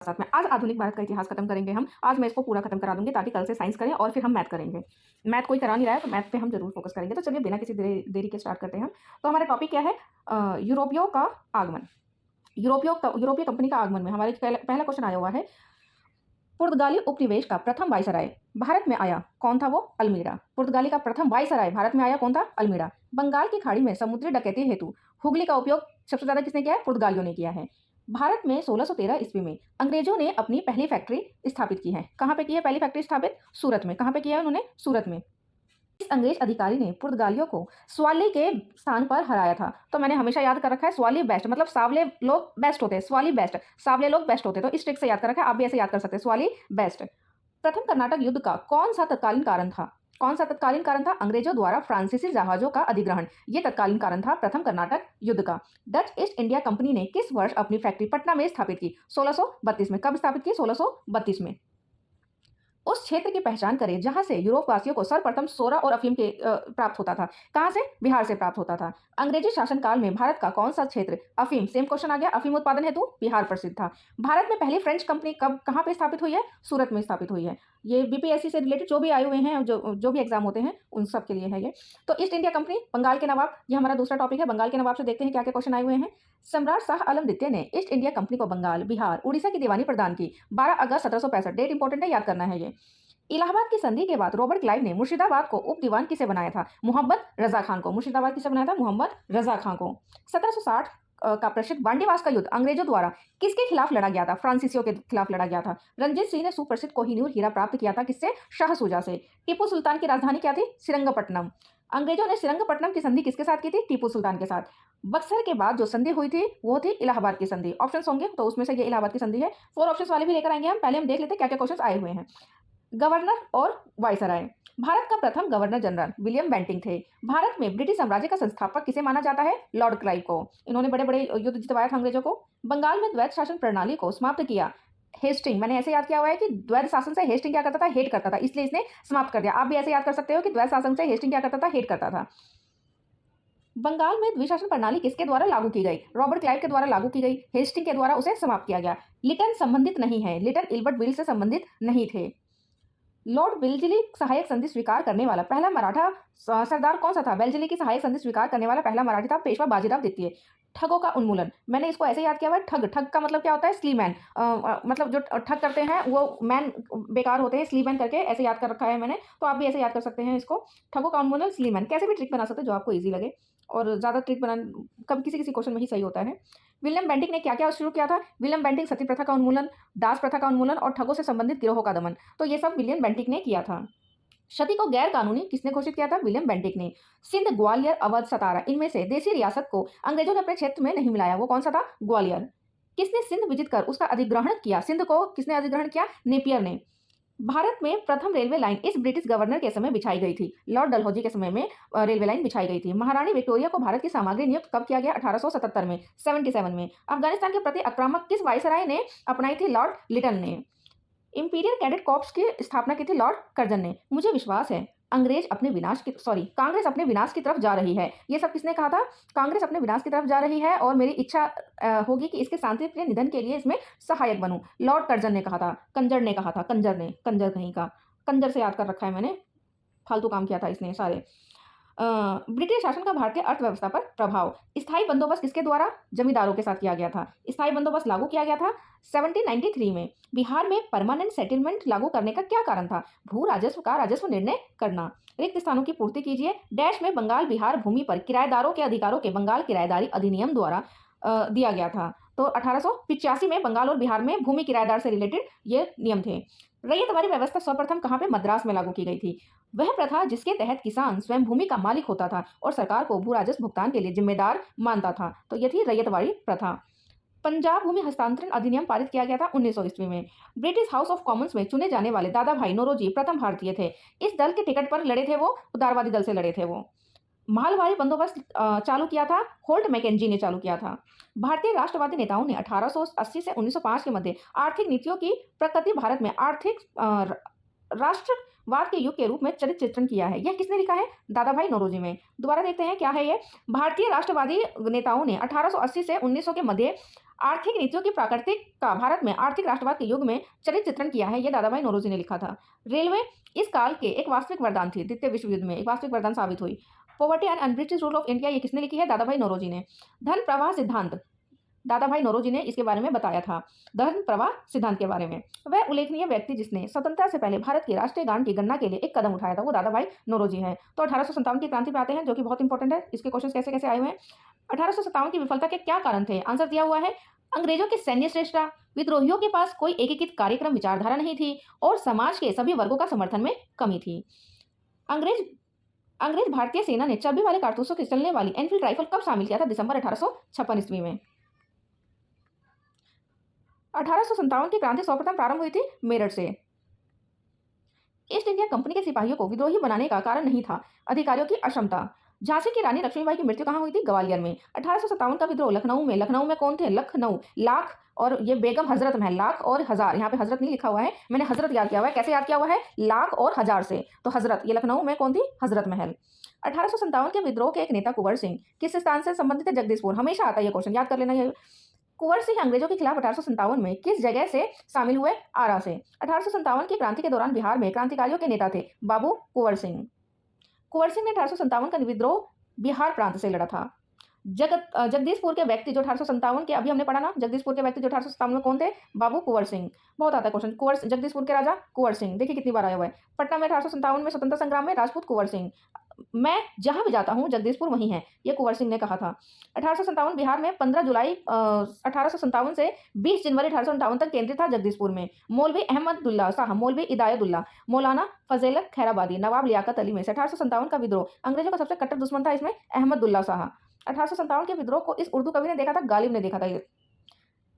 साथ में आज आधुनिक भारत का इतिहास खत्म करेंगे हम। आज मैं इसको पूरा खत्म करा दूँगी ताकि कल से साइंस करें और फिर हम मैथ करेंगे। मैथ कोई करा नहीं रहा है तो मैथ पे हम ज़रूर फ़ोकस करेंगे। तो चलिए बिना किसी देरी के स्टार्ट करते हैं हम। तो हमारा टॉपिक क्या है? यूरोपियों का आगमन। यूरोपीय कंपनी का आगमन में हमारे पहला क्वेश्चन आया हुआ है। पुर्तगाली उपनिवेश का प्रथम वायसराय भारत में आया, कौन था वो? अल्मीड़ा। पुर्तगाली का प्रथम वायसराय भारत में आया, कौन था? अल्मीड़ा। बंगाल की खाड़ी में समुद्री डकैती हेतु हुगली का उपयोग सबसे ज्यादा किसने किया है? पुर्तगालियों ने किया है। भारत में 1613 ईस्वी में अंग्रेजों ने अपनी पहली फैक्ट्री स्थापित की है। कहाँ पे की है पहली फैक्ट्री स्थापित? सूरत में। कहाँ पे किया है उन्होंने? सूरत में। इस अंग्रेज अधिकारी ने पुर्तगालियों को स्वाली के स्थान पर हराया था। तो मैंने हमेशा याद कर रखा है स्वाली बेस्ट, मतलब सावले लोग बेस्ट होते हैं, स्वाली बेस्ट, सावले लोग बेस्ट होते हैं। तो इस ट्रिक से याद कर रखा है, आप भी ऐसे याद कर सकते हैं, स्वाली बेस्ट। प्रथम कर्नाटक युद्ध का कौन सा तत्कालीन कारण था? कौन सा तत्कालीन कारण था? अंग्रेजों द्वारा फ्रांसीसी जहाजों का अधिग्रहण, ये तत्कालीन कारण था प्रथम कर्नाटक युद्ध का। डच ईस्ट इंडिया कंपनी ने किस वर्ष अपनी फैक्ट्री पटना में स्थापित की? 1632 में। कब स्थापित की? 1632 में। उस क्षेत्र की पहचान करें जहां से यूरोप वासियों को सर्वप्रथम सोरा और अफीम के प्राप्त होता था। कहां से? बिहार से प्राप्त होता था। अंग्रेजी शासनकाल में भारत का कौन सा क्षेत्र अफीम, सेम क्वेश्चन आ गया, अफीम उत्पादन हेतु बिहार प्रसिद्ध था। भारत में पहली फ्रेंच कंपनी कब कहां पे स्थापित हुई है? सूरत में स्थापित हुई है। ये बीपीएससी से रिलेटेड जो भी आए हुए हैं, जो भी एग्जाम होते हैं उन सब के लिए है ये। तो ईस्ट इंडिया कंपनी, बंगाल के नवाब, ये हमारा दूसरा टॉपिक है। बंगाल के नवाब से देखते हैं क्या क्या क्वेश्चन आए हुए हैं। सम्राट शाह आलम द्वितीय ने ईस्ट इंडिया कंपनी को बंगाल, बिहार, उड़ीसा की दीवानी प्रदान की। 12 अगस्त 1765। डेट इंपॉर्टेंट है, याद करना है ये। इलाहाबाद की संधि के बाद रॉबर्ट क्लाइव ने मुर्शिदाबाद को उप दीवान किसे बनाया था? मोहम्मद रजा खान को। मुर्शिदाबाद किसे बनाया था? मोहम्मद रजा खान को। 1760 का प्रसिद्ध बांडीवास का युद्ध अंग्रेजों द्वारा किसके खिलाफ लड़ा गया था? फ्रांसीसियों के खिलाफ लड़ा गया था। रंजीत सिंह ने सुप्रसिद्ध कोहिनूर हीरा प्राप्त किया था किससे? शाह सूजा से। टीपू सुल्तान की राजधानी क्या थी? श्रीरंगपट्टनम। अंग्रेजों ने श्रीरंगपट्टनम की संधि किसके साथ की थी? टीपू सुल्तान के साथ। बक्सर के बाद जो संधि हुई थी वो थी इलाहाबाद की संधि। ऑप्शंस होंगे तो उसमें से ये इलाहाबाद की संधि है। 4 ऑप्शंस वाले भी लेकर आएंगे हम। पहले हम देख लेते हैं क्या क्या क्वेश्चंस आए हुए हैं। गवर्नर और वायसराय। भारत का प्रथम गवर्नर जनरल विलियम बेंटिंग थे। भारत में ब्रिटिश साम्राज्य का संस्थापक किसे माना जाता है? लॉर्ड क्लाइव को। इन्होंने बड़े बड़े युद्ध जितवाया था अंग्रेजों को। बंगाल में द्वैत शासन प्रणाली को समाप्त किया हेस्टिंग। मैंने ऐसे याद किया हुआ है कि द्वैत शासन से हेस्टिंग क्या करता था? हेट करता था, इसलिए इसने समाप्त कर दिया। आप भी ऐसे याद कर सकते हो कि द्वैत शासन से हेस्टिंग क्या करता था? हेट करता था। बंगाल में द्विशासन प्रणाली किसके द्वारा लागू की गई? रॉबर्ट क्लाइव के द्वारा लागू की गई। हेस्टिंग के द्वारा उसे समाप्त किया गया। लिटन संबंधित नहीं है, लिटन इल्बर्ट बिल से संबंधित नहीं थे। लॉर्ड वेल्लेस्ली सहायक संधि स्वीकार करने वाला पहला मराठा सरदार कौन सा था? वेल्लेस्ली की सहायक संधि स्वीकार करने वाला पहला मराठी था पेशवा बाजीराव द्वितीय। ठगों का उन्मूलन, मैंने इसको ऐसे याद किया हुआ है। ठग, ठग का मतलब क्या होता है? स्लीमैन। मतलब जो ठग करते हैं वो मैन बेकार होते हैं, स्लीमैन करके ऐसे याद कर रखा है मैंने। तो आप भी ऐसे याद कर सकते हैं इसको। ठगों का उन्मूलन, स्लीमैन। कैसे भी ट्रिक बना सकते हैं जो आपको ईजी लगे, और ज़्यादा ट्रिक बना कभी किसी किसी क्वेश्चन में ही सही होता है। विलियम बेंटिंग ने क्या क्या शुरू किया था? विलियम बेंटिंग सती प्रथा का उन्मूलन, दास प्रथा का उन्मूलन और ठगों से संबंधित गिरोहों का दमन। तो ये सब विलियम बेंटिंग ने किया था। सती को गैर कानूनी किसने घोषित किया था? विलियम बेंटिक ने। सिंध, ग्वालियर, अवध, सतारा, इनमें से देसी रियासत को अंग्रेजों ने अपने क्षेत्र में नहीं मिलाया, वो कौन सा था? ग्वालियर। किसने सिंध विजित कर उसका अधिग्रहण किया? सिंध को किसने अधिग्रहण किया? नेपियर ने। भारत में प्रथम रेलवे लाइन इस ब्रिटिश गवर्नर के समय बिछाई गई थी। लॉर्ड डलहौजी के समय में रेलवे लाइन बिछाई गई थी। महारानी विक्टोरिया को भारत की सामग्री नियुक्त कब किया गया? 1877 में, 77 में। अफगानिस्तान के प्रति आक्रामक किस वायसराय ने अपनाई थी? लॉर्ड लिटन ने। इंपीरियल कैडेट कॉर्प्स की स्थापना की थी लॉर्ड कर्जन ने। मुझे विश्वास है कांग्रेस अपने विनाश की तरफ जा रही है। ये सब किसने कहा था? कांग्रेस अपने विनाश की तरफ जा रही है और मेरी इच्छा होगी कि इसके शांतिप्रिय निधन के लिए इसमें सहायक बनूं। लॉर्ड कर्जन ने कहा था, कंजर ने कहा था, कंजर ने, कंजर कहीं का, कंजर से याद कर रखा है मैंने, फालतू काम किया था इसने सारे। ब्रिटिश शासन का भारतीय अर्थव्यवस्था पर प्रभाव। स्थायी बंदोबस्त किसके द्वारा? जमींदारों के साथ किया गया था। स्थायी बंदोबस्त लागू किया गया था 1793 में। बिहार में परमानेंट सेटलमेंट लागू करने का क्या कारण था? भू राजस्व का राजस्व निर्णय करना। रिक्त स्थानों की पूर्ति कीजिए। डैश में बंगाल बिहार भूमि पर किराएदारों के अधिकारों के बंगाल किराएदारी अधिनियम द्वारा दिया गया था। तो 1885 में बंगाल और बिहार में भूमि किराएदार से रिलेटेड ये नियम थे। रैयतवारी व्यवस्था सर्वप्रथम कहाँ पे? मद्रास में लागू की गई थी। वह प्रथा जिसके तहत किसान स्वयं भूमि का मालिक होता था और सरकार को भू राजस्व भुगतान के लिए जिम्मेदार मानता था। तो यह थी रैयतवारी प्रथा। पंजाब भूमि हस्तांतरण अधिनियम पारित किया गया था 1900 ईस्वी में। ब्रिटिश हाउस ऑफ कॉमन्स में चुने जाने वाले दादा भाई नौरोजी प्रथम भारतीय थे। इस दल के टिकट पर लड़े थे वो, उदारवादी दल से लड़े थे वो। मालवारी बंदोबस्त चालू किया था होल्ट मैकेंजी ने चालू किया था। भारतीय राष्ट्रवादी नेताओं ने 1880 से 1905 के मध्य आर्थिक नीतियों की प्रकृति भारत में आर्थिक राष्ट्रवाद के युग के रूप में चित्रण किया है। यह किसने लिखा है? दादा भाई नौरोजी में। दोबारा देखते हैं क्या है ये। भारतीय राष्ट्रवादी नेताओं ने 1880 से 1900 के मध्य आर्थिक नीतियों की प्राकृतिक का भारत में आर्थिक राष्ट्रवाद के युग में चरित्र चित्रण किया है, यह दादाभाई नौरोजी ने लिखा था। रेलवे इस काल के एक वास्तविक वरदान थी, द्वितीय विश्व युद्ध में एक वास्तविक वरदान साबित हुई। Poverty and un-British rule of India, ये किसने लिखी है? दादाभाई नौरोजी ने। धन प्रवाह सिद्धांत, दादाभाई नौरोजी ने इसके बारे में बताया था, धन प्रवाह सिद्धांत के बारे में। वह उल्लेखनीय व्यक्ति जिसने स्वतंत्रता से पहले भारत के राष्ट्रीय गान की गणना के लिए एक कदम उठाया था, वो दादाभाई नौरोजी है। तो 1857 की क्रांति पे आते हैं, जो कि बहुत इंपॉर्टेंट है। इसके क्वेश्चन कैसे कैसे आए हुए हैं। 1857 की विफलता के क्या कारण थे? आंसर दिया हुआ है, अंग्रेजों की सैन्य श्रेष्ठता, विद्रोहियों के पास कोई एकीकृत कार्यक्रम विचारधारा नहीं थी और समाज के सभी वर्गों का समर्थन में कमी थी। अंग्रेज अंग्रेज भारतीय सेना ने चर्बी वाले कारतूसों के चलने वाली एनफील्ड राइफल कब शामिल किया था? दिसंबर 1856 ईस्वी में। 1857 की क्रांति सर्वप्रथम प्रारंभ हुई थी मेरठ से। ईस्ट इंडिया कंपनी के सिपाहियों को विद्रोही बनाने का कारण नहीं था अधिकारियों की अक्षमता। झांसी की रानी लक्ष्मीबाई की मृत्यु कहाँ हुई थी? ग्वालियर में। 1857 का विद्रोह लखनऊ में। लखनऊ में कौन थे? लखनऊ, लाख और ये बेगम हजरत महल, लाख और हजार, यहाँ पे हजरत नहीं लिखा हुआ है, मैंने हजरत याद किया हुआ है। कैसे याद किया हुआ है? लाख और हजार से, तो हजरत, ये लखनऊ में कौन थी? हजरत महल। 1857 के विद्रोह के एक नेता कुंवर सिंह किस स्थान से संबंधित है? जगदीशपुर। हमेशा आता है ये क्वेश्चन, याद कर लेना। ये कुंवर सिंह अंग्रेजों के खिलाफ 1857 में किस जगह से शामिल हुए? आरा से। 1857 की क्रांति के दौरान बिहार में क्रांतिकारियों के नेता थे बाबू कुंवर सिंह। कुंवर सिंह ने 1857 का विद्रोह बिहार प्रांत से लड़ा था। जगदीशपुर के व्यक्ति जो 1857 के, अभी हमने पढ़ा ना, जगदीशपुर के व्यक्ति जो 1857 में कौन थे? बाबू कुंवर सिंह। बहुत आता है क्वेश्चन, कुंवर जगदीशपुर के राजा कुंवर सिंह, देखिए कितनी बार आया हुआ है। पटना में 1857 में स्वतंत्रता संग्राम में राजपूत कुंवर सिंह, मैं जहां भी जाता हूं जगदीशपुर वहीं है, ये कुंवर सिंह ने कहा था। 1857 बिहार में 15 जुलाई 1857 से 20 जनवरी 1858 तक केंद्रित था जगदीशपुर में। मौलवी अहमदुल्ला शाह, मौलवी इदायतुल्ला, मौलाना फजल खैराबादी, नवाब लियाकत अली में से 1857 का विद्रोह, अंग्रेजों का सबसे कट्टर दुश्मन था इसमें अहमदुल्ला शाह। 1857 के विद्रोह को इस उर्दू कवि ने देखा था, गालिब ने देखा था। ये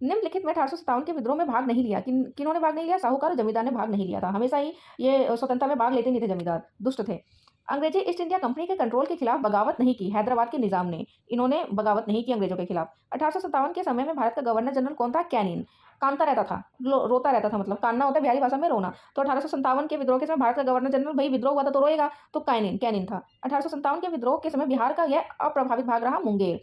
निम्नलिखित में 1857 के विद्रोह में भाग नहीं लिया, किन्होंने भाग नहीं लिया? साहूकार और जमींदार ने भाग नहीं लिया था। हमेशा ही ये स्वतंत्रता में भाग लेते नहीं थे, जमींदार दुष्ट थे। अंग्रेजी ईस्ट इंडिया कंपनी के कंट्रोल के खिलाफ बगावत नहीं की हैदराबाद के निजाम ने, इन्होंने बगावत नहीं की अंग्रेजों के खिलाफ। 1857 के समय में भारत का गवर्नर जनरल कौन था? कैनिन। कानता रहता था, रोता रहता था, मतलब कानना होता है बिहारी भाषा में रोना। तो 1857 के विद्रोह के समय भारत का गवर्नर जनरल, भाई विद्रोह हुआ था तो रोएगा, तो कैनिन था। 1857 के विद्रोह के समय बिहार का यह अप्रभावित भाग रहा मुंगेर।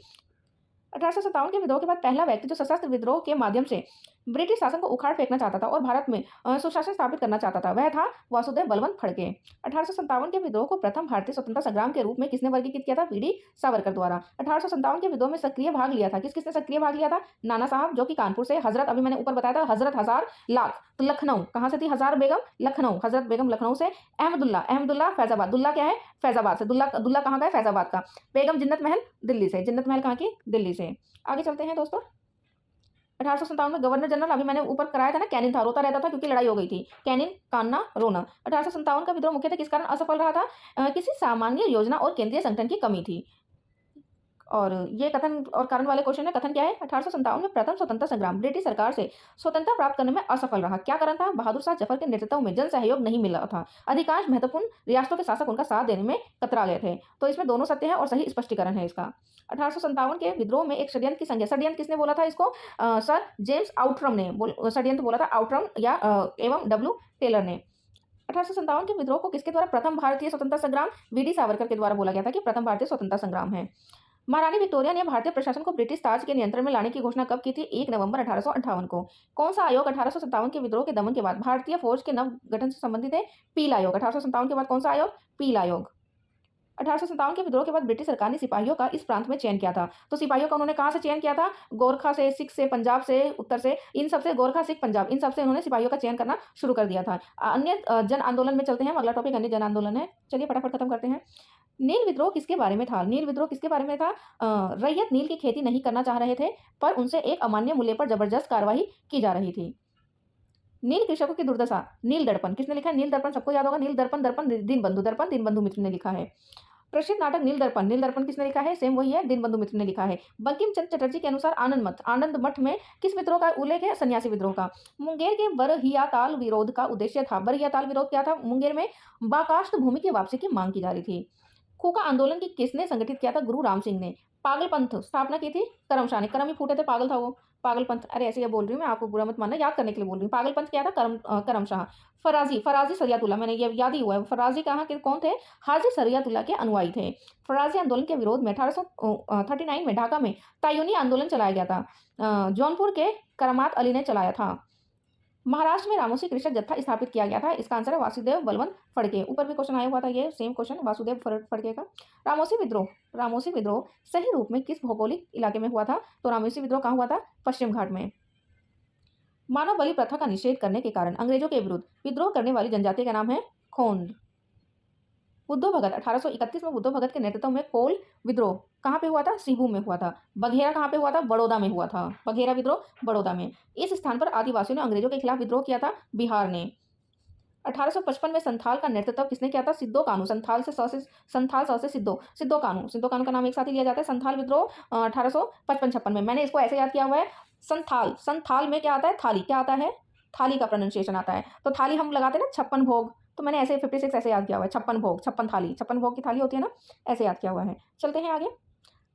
1857 के विद्रोह के बाद पहला व्यक्ति जो सशस्त्र विद्रोह के माध्यम से ब्रिटिश शासन को उखाड़ फेंकना चाहता था और भारत में सुशासन स्थापित करना चाहता था, वह था वासुदेव बलवंत फड़के। 1857 के विद्रोह को प्रथम भारतीय स्वतंत्रता संग्राम के रूप में किसने वर्गीकृत किया था? वी.डी. सावरकर द्वारा। 1857 के विद्रोह में सक्रिय भाग लिया था, किसने सक्रिय भाग लिया था? नाना साहब, जो कि कानपुर से। हजरत, अभी मैंने ऊपर बताया था, हजरत हजार लाख, तो लखनऊ कहाँ से थी? हजार बेगम लखनऊ, हजरत बेगम लखनऊ से। अहमदुल्ला फैजाबाद, दुल्ला क्या है? फैजाबाद से। दुल्ला कहाँ का है? फैजाबाद का। बेगम जिन्नत महल दिल्ली से, जिन्नत महल कहाँ की? दिल्ली से। आगे चलते हैं दोस्तों। 1857 में गवर्नर जनरल, अभी मैंने ऊपर कराया था ना, कैनिन था, रोता रहता था क्योंकि लड़ाई हो गई थी। कैनिन, कान्ना, रोना। 1857 का विद्रोह मुख्यतः किस कारण असफल रहा था? किसी सामान्य योजना और केंद्रीय संगठन की कमी थी। और ये कथन और कारण वाले क्वेश्चन है। कथन क्या है? 1857 में प्रथम स्वतंत्रता संग्राम ब्रिटिश सरकार से स्वतंत्रता प्राप्त करने में असफल रहा। क्या कारण था? बहादुर शाह जफर के नेतृत्व में जन सहयोग नहीं मिला था। अधिकांश महत्वपूर्ण रियासतों के शासक उनका साथ देने में कतरा गए थे। तो इसमें दोनों सत्य है और सही स्पष्टीकरण है इसका। 1857 के विद्रोह में एक षड्यंत्र की संज्ञा, षड्यंत्र किसने बोला था इसको? सर जेम्स आउटरम ने षड्यंत्र बोला था, आउटरम या एवं डब्ल्यू टेलर ने। 1857 के विद्रोह को किसके द्वारा? प्रथम भारतीय स्वतंत्रता संग्राम वी.डी. सावरकर के द्वारा बोला गया था कि प्रथम भारतीय स्वतंत्रता संग्राम है। महारानी विक्टोरिया ने भारतीय प्रशासन को ब्रिटिश ताज के नियंत्रण में लाने की घोषणा कब की थी? 1 नवंबर 1858 को। कौन सा आयोग 1857 के विद्रोह के दमन के बाद भारतीय फौज के नव गठन से संबंधित है? पील आयोग। 1857 के बाद कौन सा आयोग? पील आयोग। 1857 के विद्रोह के बाद ब्रिटिश सरकार ने सिपाहियों का इस प्रांत में चयन किया था। तो सिपाहियों का उन्होंने कहां से चयन किया था? गोरखा से, सिख से, पंजाब से, उत्तर से, इन सबसे, गोरखा, सिख, पंजाब, इन सबसे उन्होंने सिपाहियों का चयन करना शुरू कर दिया था। अन्य जन आंदोलन में चलते हैं, अगला टॉपिक अन्य जन आंदोलन है। चलिए फटाफट खत्म करते हैं। नील विद्रोह किसके बारे में था? नील विद्रोह किसके बारे में था? रैयत नील की खेती नहीं करना चाह रहे थे, पर उनसे एक अमान्य मूल्य पर जबरदस्त कार्रवाई की जा रही थी। नील कृषकों की दुर्दशा, नील दर्पण किसने लिखा है? नील दर्पण सबको याद होगा, नील दर्पण, दर्पण दीनबंधु मित्र ने लिखा है। प्रसिद्ध नाटक नील दर्पण किसने लिखा है? सेम वही है, दीनबंधु मित्र ने लिखा है। बंकिम चंद्र चटर्जी के अनुसार आनंद मठ में किस विद्रोह का उल्लेख है? सन्यासी विद्रोह का। मुंगेर के बरहियाताल विरोध का उद्देश्य था, बरहियाताल विरोध क्या था? मुंगेर में बाकाष्ठ भूमि की वापसी की मांग की जा रही थी। खूका आंदोलन की किसने संगठित किया था? गुरु राम सिंह ने। पागल पंथ स्थापना की थी करम शाह ने, करम ही फूटे थे, पागल था वो। पागलपंथ, अरे ऐसे ये बोल रही हूँ मैं, आपको बुरा मत मानना, याद करने के लिए बोल रही हूँ। पागलपंथ क्या था? करमशाह। फराज़ी, फराज़ी सरियतुल्लाह, मैंने ये याद ही हुआ है। फराज़ी कहाँ के कौन थे? हाजी सरियतुल्लाह के अनुयायी थे। फराज़ी आंदोलन के विरोध में 1839 में ढाका में तायूनी आंदोलन चलाया गया था। जौनपुर के करामात अली ने चलाया था। महाराष्ट्र में रामोसी कृषक जत्था स्थापित किया गया था। इसका आंसर है वासुदेव बलवंत फड़के। ऊपर भी क्वेश्चन आया हुआ था, ये सेम क्वेश्चन वासुदेव फड़के का। रामोसी विद्रोह, रामोसी विद्रोह सही रूप में किस भौगोलिक इलाके में हुआ था? तो रामोसी विद्रोह कहाँ हुआ था? पश्चिम घाट में। मानव बलि प्रथा का निषेध करने के कारण अंग्रेजों के विरुद्ध विद्रोह करने वाली जनजाति का नाम है खोंड। बुद्धो भगत 1831 में बुद्धो भगत के नेतृत्व में कोल विद्रोह कहाँ पे हुआ था? सीबू में हुआ था। बघेरा कहाँ पे हुआ था? बड़ौदा में हुआ था। बघेरा विद्रोह बड़ौदा में। इस स्थान पर आदिवासियों ने अंग्रेजों के खिलाफ विद्रोह किया था? बिहार ने। 1855 में संथाल का नेतृत्व किसने किया था? सिद्धो कानू। संथाल से सिद्धो, सिद्धो कानू, सिद्धो कानू का नाम एक साथ ही लिया जाता है। संथाल विद्रोह 1855-56 में। मैंने इसको ऐसे याद किया हुआ है, संथाल, संथाल में क्या आता है? थाली, क्या आता है? थाली का प्रोनाउंसिएशन आता है। तो थाली हम लगाते हैं ना 56 भोग, तो मैंने ऐसे 56 ऐसे याद किया हुआ है। 56 भोग, 56 थाली, 56 भोग की थाली होती है ना, ऐसे याद किया हुआ है। चलते हैं आगे।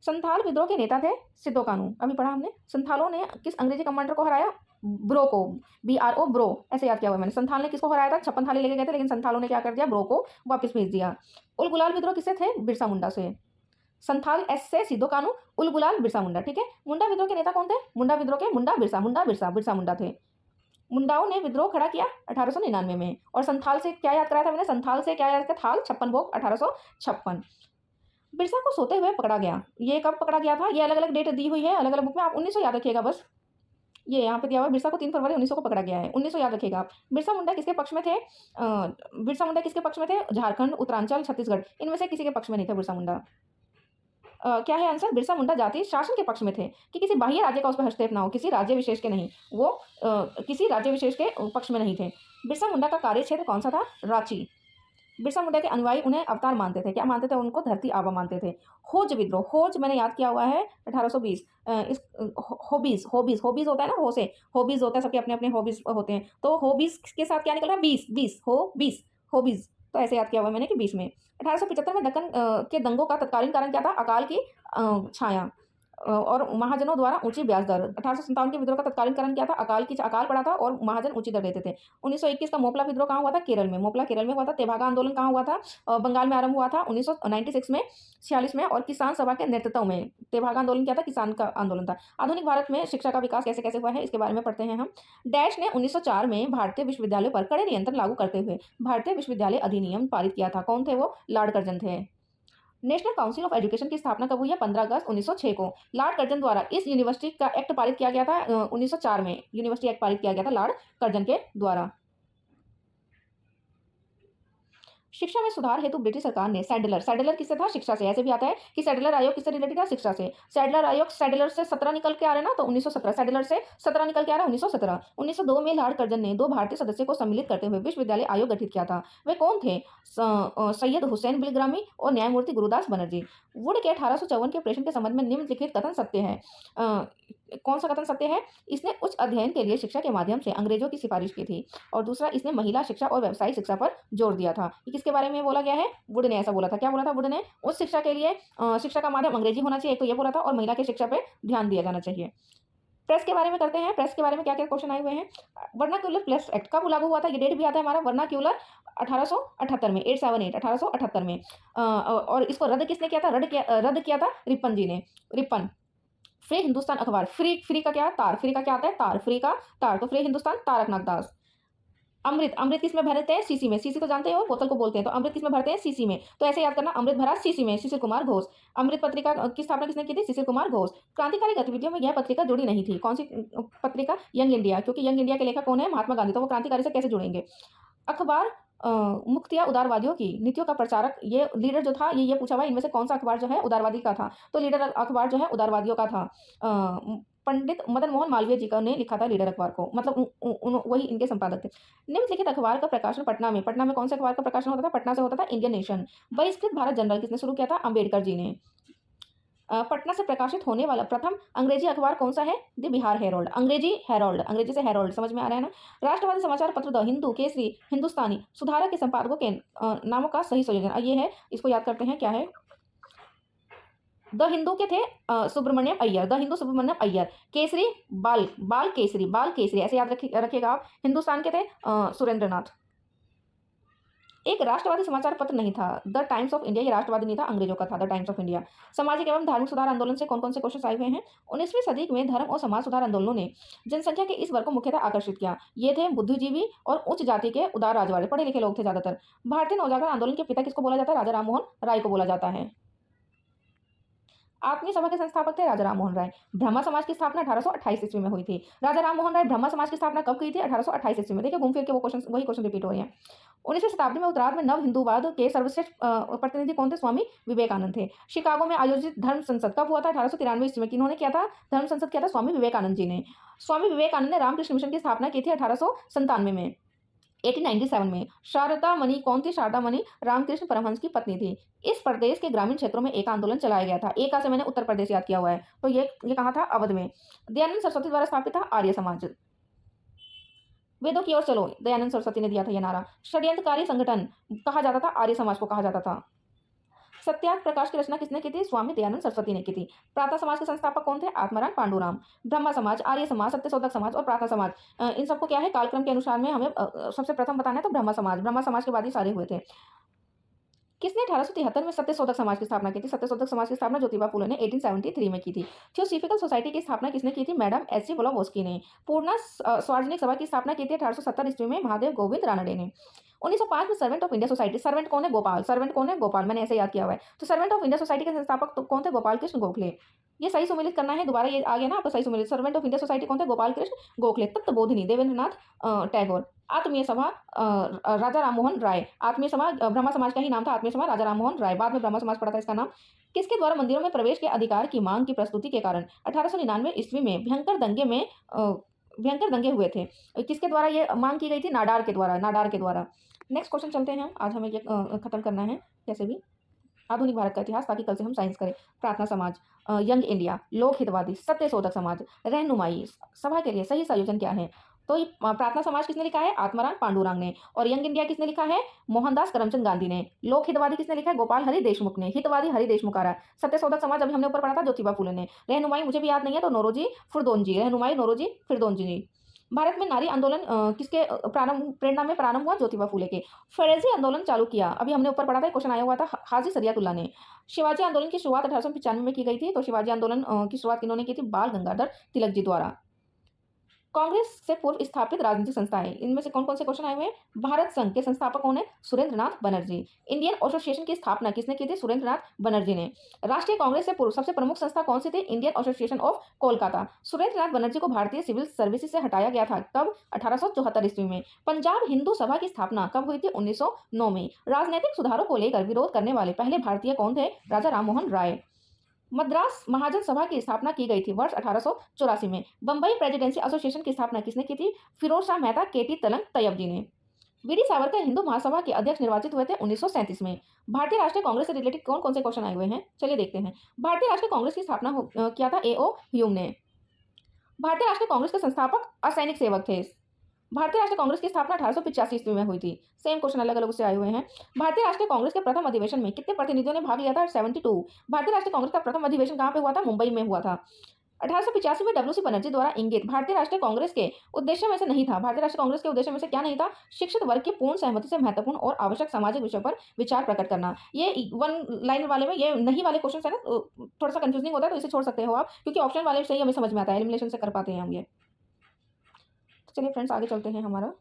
संथाल विद्रोह के नेता थे सिद्धो कानू, अभी पढ़ा हमने। संथालों ने किस अंग्रेजी कमांडर को हराया? ब्रो को, BRO, ब्रो, ऐसे याद किया हुआ है मैंने। संथाल ने किसको हराया था? 56 थाली लेके गए थे, लेकिन संथालों ने क्या कर दिया? ब्रो को वापस भेज दिया। उल गुलाल विद्रोह किससे थे? बिरसा मुंडा से। संथाल S से सिद्धो कानू, उल गुलाल बिरसा मुंडा, ठीक है। मुंडा विद्रोह के नेता कौन थे? मुंडा विद्रोह के बिरसा मुंडा थे। मुंडाओं ने विद्रोह खड़ा किया 1899 में। और संथाल से क्या याद कराया था मैंने? संथाल से क्या याद किया? थाल, 56 भोग, 1856। बिरसा को सोते हुए पकड़ा गया, ये कब पकड़ा गया था? ये अलग अलग डेट दी हुई है, अलग अलग बुक में। आप 1900 याद रखिएगा बस। ये यहाँ पे दिया हुआ है, बिरसा को 3 फरवरी 1900 को पकड़ा गया है, 1900 याद रखिएगा आप। बिरसा मुंडा किसके पक्ष में थे? बिरसा मुंडा किसके पक्ष में थे? झारखंड, उत्तरांचल, छत्तीसगढ़, इनमें से किसी के पक्ष में नहीं थे बिरसा मुंडा। क्या है आंसर? बिरसा मुंडा जातीय शासन के पक्ष में थे कि किसी बाह्य राज्य का उस पर हस्तक्षेप ना हो, किसी राज्य विशेष के नहीं, वो किसी राज्य विशेष के पक्ष में नहीं थे। बिरसा मुंडा का कार्य क्षेत्र कौन सा था? रांची। बिरसा मुंडा के अनुयायी उन्हें अवतार मानते थे, क्या मानते थे? उनको धरती आबा मानते थे। होज विद्रोह, होज मैंने याद किया हुआ है 1820। इस हॉबीज, हॉबीज, हॉबीज होता है ना, हो से हॉबीज होता है, सबके अपने अपने हॉबीज होते हैं। तो हॉबीज के साथ क्या निकल रहा है? 20, 20 हो 20 हॉबीज, तो ऐसे याद किया हुआ है मैंने कि 20 में। 1875 में दक्कन के दंगों का तत्कालीन कारण क्या था? अकाल की छाया और महाजनों द्वारा ऊंची ब्याज दर। 1857 के विद्रोह का तत्कालीन कारण क्या था? अकाल पड़ा था और महाजन ऊंची दर देते थे। 1921 का मोपला विद्रोह कहाँ हुआ था? केरल में। मोपला केरल में हुआ था। तेभागा आंदोलन कहाँ हुआ था? बंगाल में आरंभ हुआ था 1996 में, 46 में, और किसान सभा के नेतृत्व में। तेभागा आंदोलन क्या था? किसान का आंदोलन था। आधुनिक भारत में शिक्षा का विकास कैसे कैसे हुआ है, इसके बारे में पढ़ते हैं हम। डैश ने 1904 में भारतीय विश्वविद्यालय पर कड़े नियंत्रण लागू करते हुए भारतीय विश्वविद्यालय अधिनियम पारित किया था। कौन थे वो? लॉर्ड कर्जन थे। नेशनल काउंसिल ऑफ एजुकेशन की स्थापना कब हुई है? 15 अगस्त 1906 को। लॉर्ड कर्जन द्वारा इस यूनिवर्सिटी का एक्ट पारित किया गया था 1904 में। यूनिवर्सिटी एक्ट पारित किया गया था लॉर्ड कर्जन के द्वारा। शिक्षा में सुधार हेतु ब्रिटिश सरकार ने सैडलर, सैडलर किससे था? शिक्षा से। ऐसे भी आता है कि सैडलर आयोग किससे रिलेटेड था? शिक्षा से। सैडलर आयोग, सैडलर से 17 निकल के आ रहे हैं ना, तो 1917। सैडलर से 17 निकल के आ रहा है 1917। 1902 में लॉर्ड कर्जन ने 2 भारतीय सदस्यों को सम्मिलित करते हुए विश्वविद्यालय आयोग गठित किया था। वे कौन थे? सैयद हुसैन बिलग्रामी और न्यायमूर्ति गुरुदास बनर्जी। वुड के 1854 के ऑपरेशन के संबंध में निम्नलिखित कथन सत्य है। कौन सा कथन सत्य है? इसने उच्च अध्ययन के लिए शिक्षा के माध्यम से अंग्रेजों की सिफारिश की थी। और दूसरा, इसने महिला शिक्षा और व्यावसायिक शिक्षा पर जोर दिया था। ये किसके बारे में बोला गया है? वुड ने ऐसा बोला था। क्या बोला था वुड ने? उच्च शिक्षा के लिए शिक्षा का माध्यम अंग्रेजी होना चाहिए, एक तो ये बोला था, और महिला की शिक्षा पर ध्यान दिया जाना चाहिए। प्रेस के बारे में करते हैं। प्रेस के बारे में क्या क्या क्वेश्चन आए हुए हैं? वर्नाक्यूलर प्रेस एक्ट कब लागू हुआ था? ये डेट भी आता है हमारा। वर्नाक्यूलर 1878 में, 878, 1878 में। और इसको रद्द किसने किया था? रद्द किया था रिपन जी ने। रिपन। फ्री हिंदुस्तान अखबार, फ्री, फ्री का क्या? तार, फ्री का क्या आता है? तार, फ्री का तार, तो फ्री हिंदुस्तान, तारक नागदास। अमृत, अमृत किस में भरते हैं? सीसी में। सीसी तो जानते हो, बोतल को बोलते हैं, तो अमृत किस में भरते हैं? सीसी में। तो ऐसे याद करना, अमृत भरा सीसी में, शिशिर कुमार घोष। अमृत पत्रिका की स्थापना किसने की थी? शिशिर कुमार घोष। क्रांतिकारी गतिविधियों में यह पत्रिका जुड़ी नहीं थी। कौन सी पत्रिका? यंग इंडिया, क्योंकि यंग इंडिया के लेखक कौन है? महात्मा गांधी, तो वो क्रांतिकारी से कैसे जुड़ेंगे? अखबार मुक्त या उदारवादियों की नीतियों का प्रचारक, ये लीडर जो था, ये पूछा हुआ, इनमें से कौन सा अखबार जो है उदारवादी का था? तो लीडर अखबार जो है उदारवादियों का था। पंडित मदन मोहन मालवीय जी का ने लिखा था लीडर अखबार को, मतलब वही इनके संपादक थे। निम्नलिखित अखबार का प्रकाशन पटना में कौन से अखबार का प्रकाशन होता था? पटना से होता था इंडियन नेशन। बहिष्कृत भारत जनरल किसने शुरू किया था? अंबेडकर जी ने। पटना से प्रकाशित होने वाला प्रथम अंग्रेजी अखबार कौन सा है? The Bihar Harold. अंग्रेजी हेरोल्ड, अंग्रेजी से हेरोल्ड, समझ में आ रहा है ना? राष्ट्रवादी समाचार पत्र द हिंदू, केसरी, हिंदुस्तानी, सुधारक के संपादकों के नामों का सही संयोजन ये है, इसको याद करते हैं, क्या है? द हिंदू के थे सुब्रमण्यम अय्यर, द हिंदू सुब्रमण्यम अय्यर। केसरी बाल केसरी ऐसे याद रखिएगा आप। हिंदुस्तान के थे सुरेंद्र नाथ। एक राष्ट्रवादी समाचार पत्र नहीं था, द टाइम्स ऑफ इंडिया। ये राष्ट्रवादी नहीं था, अंग्रेजों का था, द टाइम्स ऑफ इंडिया। सामाजिक एवं धार्मिक सुधार आंदोलन से कौन कौन से क्वेश्चन आए हुए हैं? 19वीं सदी में धर्म और समाज सुधार आंदोलनों ने जनसंख्या के इस वर्ग को मुख्यतः आकर्षित किया। ये थे बुद्धिजीवी और उच्च जाति के उदार राजवाड़े, पढ़े लिखे लोग थे ज्यादातर। भारतीय नवजागरण आंदोलन के पिता किसको बोला जाता है? राजा राममोहन राय को बोला जाता है। आत्मीय सभा के संस्थापक थे राजा राममोहन राय। ब्रह्मा समाज की स्थापना 1828 ईस्वी में हुई थी। राजा राममोहन राय ब्रह्मा समाज की स्थापना कब की थी? 1828 ईस्वी में। देखिए घूम फिर के वही क्वेश्चन रिपीट हो रहे हैं। 19वीं शताब्दी में उत्तरार्ध में नव हिंदूवाद के सर्वश्रेष्ठ प्रतिनिधि कौन थे? स्वामी विवेकानंद थे। शिकागो में आयोजित धर्म संसद कब हुआ था? 1893 ईस्वी में। किन्होंने किया था धर्म संसद? किया था स्वामी विवेकानंद जी ने। स्वामी विवेकानंद ने रामकृष्ण मिशन की स्थापना की थी 1897 में। 1897 में। शारदा मणि कौन थी? शारदा मणि रामकृष्ण परमहंस की पत्नी थी। इस प्रदेश के ग्रामीण क्षेत्रों में एक आंदोलन चलाया गया था। एका से मैंने उत्तर प्रदेश याद किया हुआ है, तो ये कहा था? अवध में। दयानंद सरस्वती द्वारा स्थापित था आर्य समाज। वेदों की ओर चलो, दयानंद सरस्वती ने दिया था यह नारा। षड्यंत्रकारी संगठन कहा जाता था, आर्य समाज को कहा जाता था। सत्याग्रह प्रकाश की रचना किसने की थी? स्वामी दयानंद सरस्वती ने की थी। प्रातः समाज के संस्थापक कौन थे? आत्माराम पांडुराम। ब्रह्मा समाज, आर्य समाज, सत्यशोधक समाज और प्रातः समाज, इन सबको क्या है कालक्रम के अनुसार में हमें सबसे प्रथम बताना है, तो ब्रह्मा समाज के बाद ही सारे हुए थे। किसने 1873 में सत्यशोधक समाज की स्थापना की थी? सत्यशोधक समाज की स्थापना ज्योतिबा फुले ने 1873 में की थी। थियोसॉफिकल सोसाइटी की स्थापना किसने की थी? Madam H.G.. ब्लावात्स्की ने। पूर्णा सार्वजनिक सभा की स्थापना की थी 1870 ईस्वी में महादेव गोविंद रानडे ने। 1905 में servant of India society, servant कौन है? गोपाल। सर्वेंट कौन है? गोपाल, मैंने ऐसे याद किया हुआ है। तो सर्वेंट ऑफ इंडिया सोसाइटी के संस्थापक तो कौन थे? गोपाल कृष्ण गोखले। ये सही सुमेलित करना है, दोबारा ये आ गया ना आपको सही सुमेलित। सर्वेंट ऑफ इंडिया सोसाइटी कौन थे? गोपाल कृष्ण गोखले। तत्वबोधिनी देवेंद्रनाथ टैगोर। आत्मीय सभा राजा राममोहन राय। आत्मीय सभा ब्रह्मा समाज का ही नाम था, आत्मीय सभा राजा राममोहन राय, बाद में ब्रह्मा समाज पड़ा था इसका नाम। किसके द्वारा मंदिरों में प्रवेश के अधिकार की मांग की प्रस्तुति के कारण 1899 ईस्वी में भयंकर दंगे हुए थे? किसके द्वारा ये मांग की गई थी? नाडार के द्वारा। नेक्स्ट क्वेश्चन चलते हैं, आज हमें ये खत्म करना है कैसे भी। आधुनिक भारत का इतिहास, ताकि कल से हम साइंस करें। प्रार्थना समाज, यंग इंडिया, लोक हितवादी, सत्यशोधक समाज, रहनुमाई सभा के लिए सही संयोजन क्या है? तो ये प्रार्थना समाज किसने लिखा है? आत्माराम पांडुरंग ने। और यंग इंडिया किसने लिखा है? मोहनदास करमचंद गांधी ने। लोक हितवादी किसने लिखा है? गोपाल हरि देशमुख ने। हितवादी हरि देशमुख आ रहा है। सत्यशोधक समाज अभी हमने ऊपर पढ़ा था, ज्योतिबा फुले ने। रहनुमाई मुझे भी याद नहीं है, तो नौरोजी फिरदौंजी, रहनुमाई नौरोजी फिरदौंजी जी। भारत में नारी आंदोलन किसके प्रेरणा में प्रारंभ हुआ? ज्योतिबा फुले के। फरेजी आंदोलन चालू किया, अभी हमने ऊपर पढ़ा था, क्वेश्चन आया हुआ था, हाजी सरियतुल्लाह ने। शिवाजी आंदोलन की शुरुआत 1895 में की गई थी, तो शिवाजी आंदोलन की शुरुआत किन्होंने की थी? बाल गंगाधर तिलक जी द्वारा। कांग्रेस से पूर्व स्थापित राजनीतिक संस्थाएं, इनमें से कौन कौन से क्वेश्चन आए हुए हैं? भारत संघ के संस्थापक कौन है? सुरेंद्र नाथ बनर्जी। इंडियन एसोसिएशन की स्थापना किसने की थी? सुरेंद्र नाथ बनर्जी ने। राष्ट्रीय कांग्रेस से पूर्व सबसे प्रमुख संस्था कौन सी थी? Indian Association of Kolkata. Surendra Nath Banerjee को भारतीय सिविल सर्विसेज से हटाया गया था, कब? 1874 ईस्वी में। पंजाब हिंदू सभा की स्थापना कब हुई थी? 1909 में। राजनीतिक सुधारों को लेकर विरोध करने वाले पहले भारतीय कौन थे? राजा राममोहन राय। मद्रास महाजन सभा की स्थापना की गई थी वर्ष 1884 में। बंबई प्रेसिडेंसी एसोसिएशन की स्थापना किसने की थी? फिरोज शाह मेहता, केटी तलंग तैयब जी ने। वीडी सावरकर हिंदू महासभा के अध्यक्ष निर्वाचित हुए थे 1937 में। भारतीय राष्ट्रीय कांग्रेस से रिलेटेड कौन कौन से क्वेश्चन आए हुए हैं, चलिए देखते हैं। भारतीय राष्ट्रीय कांग्रेस की स्थापना किया था ए.ओ. ह्यूम ने। भारतीय राष्ट्रीय कांग्रेस के संस्थापक असैनिक सेवक थे। भारतीय राष्ट्रीय कांग्रेस की स्थापना 1885 ईस्वी में हुई थी। सेम क्वेश्चन अलग अलग उससे आए हुए हैं। भारतीय राष्ट्रीय कांग्रेस के प्रथम अधिवेशन में कितने प्रतिनिधियों ने भाग लिया था? 72। भारतीय राष्ट्रीय कांग्रेस का प्रथम अधिवेशन कहाँ पे हुआ था? मुंबई में हुआ था। 1885 में डब्ल्यू.सी. बनर्जी द्वारा इंगित भारतीय राष्ट्रीय कांग्रेस के उद्देश्य में से नहीं था। भारतीय राष्ट्रीय कांग्रेस के उद्देश्य में से क्या नहीं था? शिक्षित वर्ग की पूर्ण सहमति से महत्वपूर्ण और आवश्यक सामाजिक विषयों पर विचार प्रकट करना। ये वन लाइन वाले में ये नहीं वाले क्वेश्चन है ना, थोड़ा सा कंफ्यूजिंग होता है, तो इसे छोड़ सकते हो आप, क्योंकि ऑप्शन वाले से ही हमें समझ में आता है, एलिमिनेशन से कर पाते हैं हम ये। तो चलिए फ्रेंड्स आगे चलते हैं। हमारा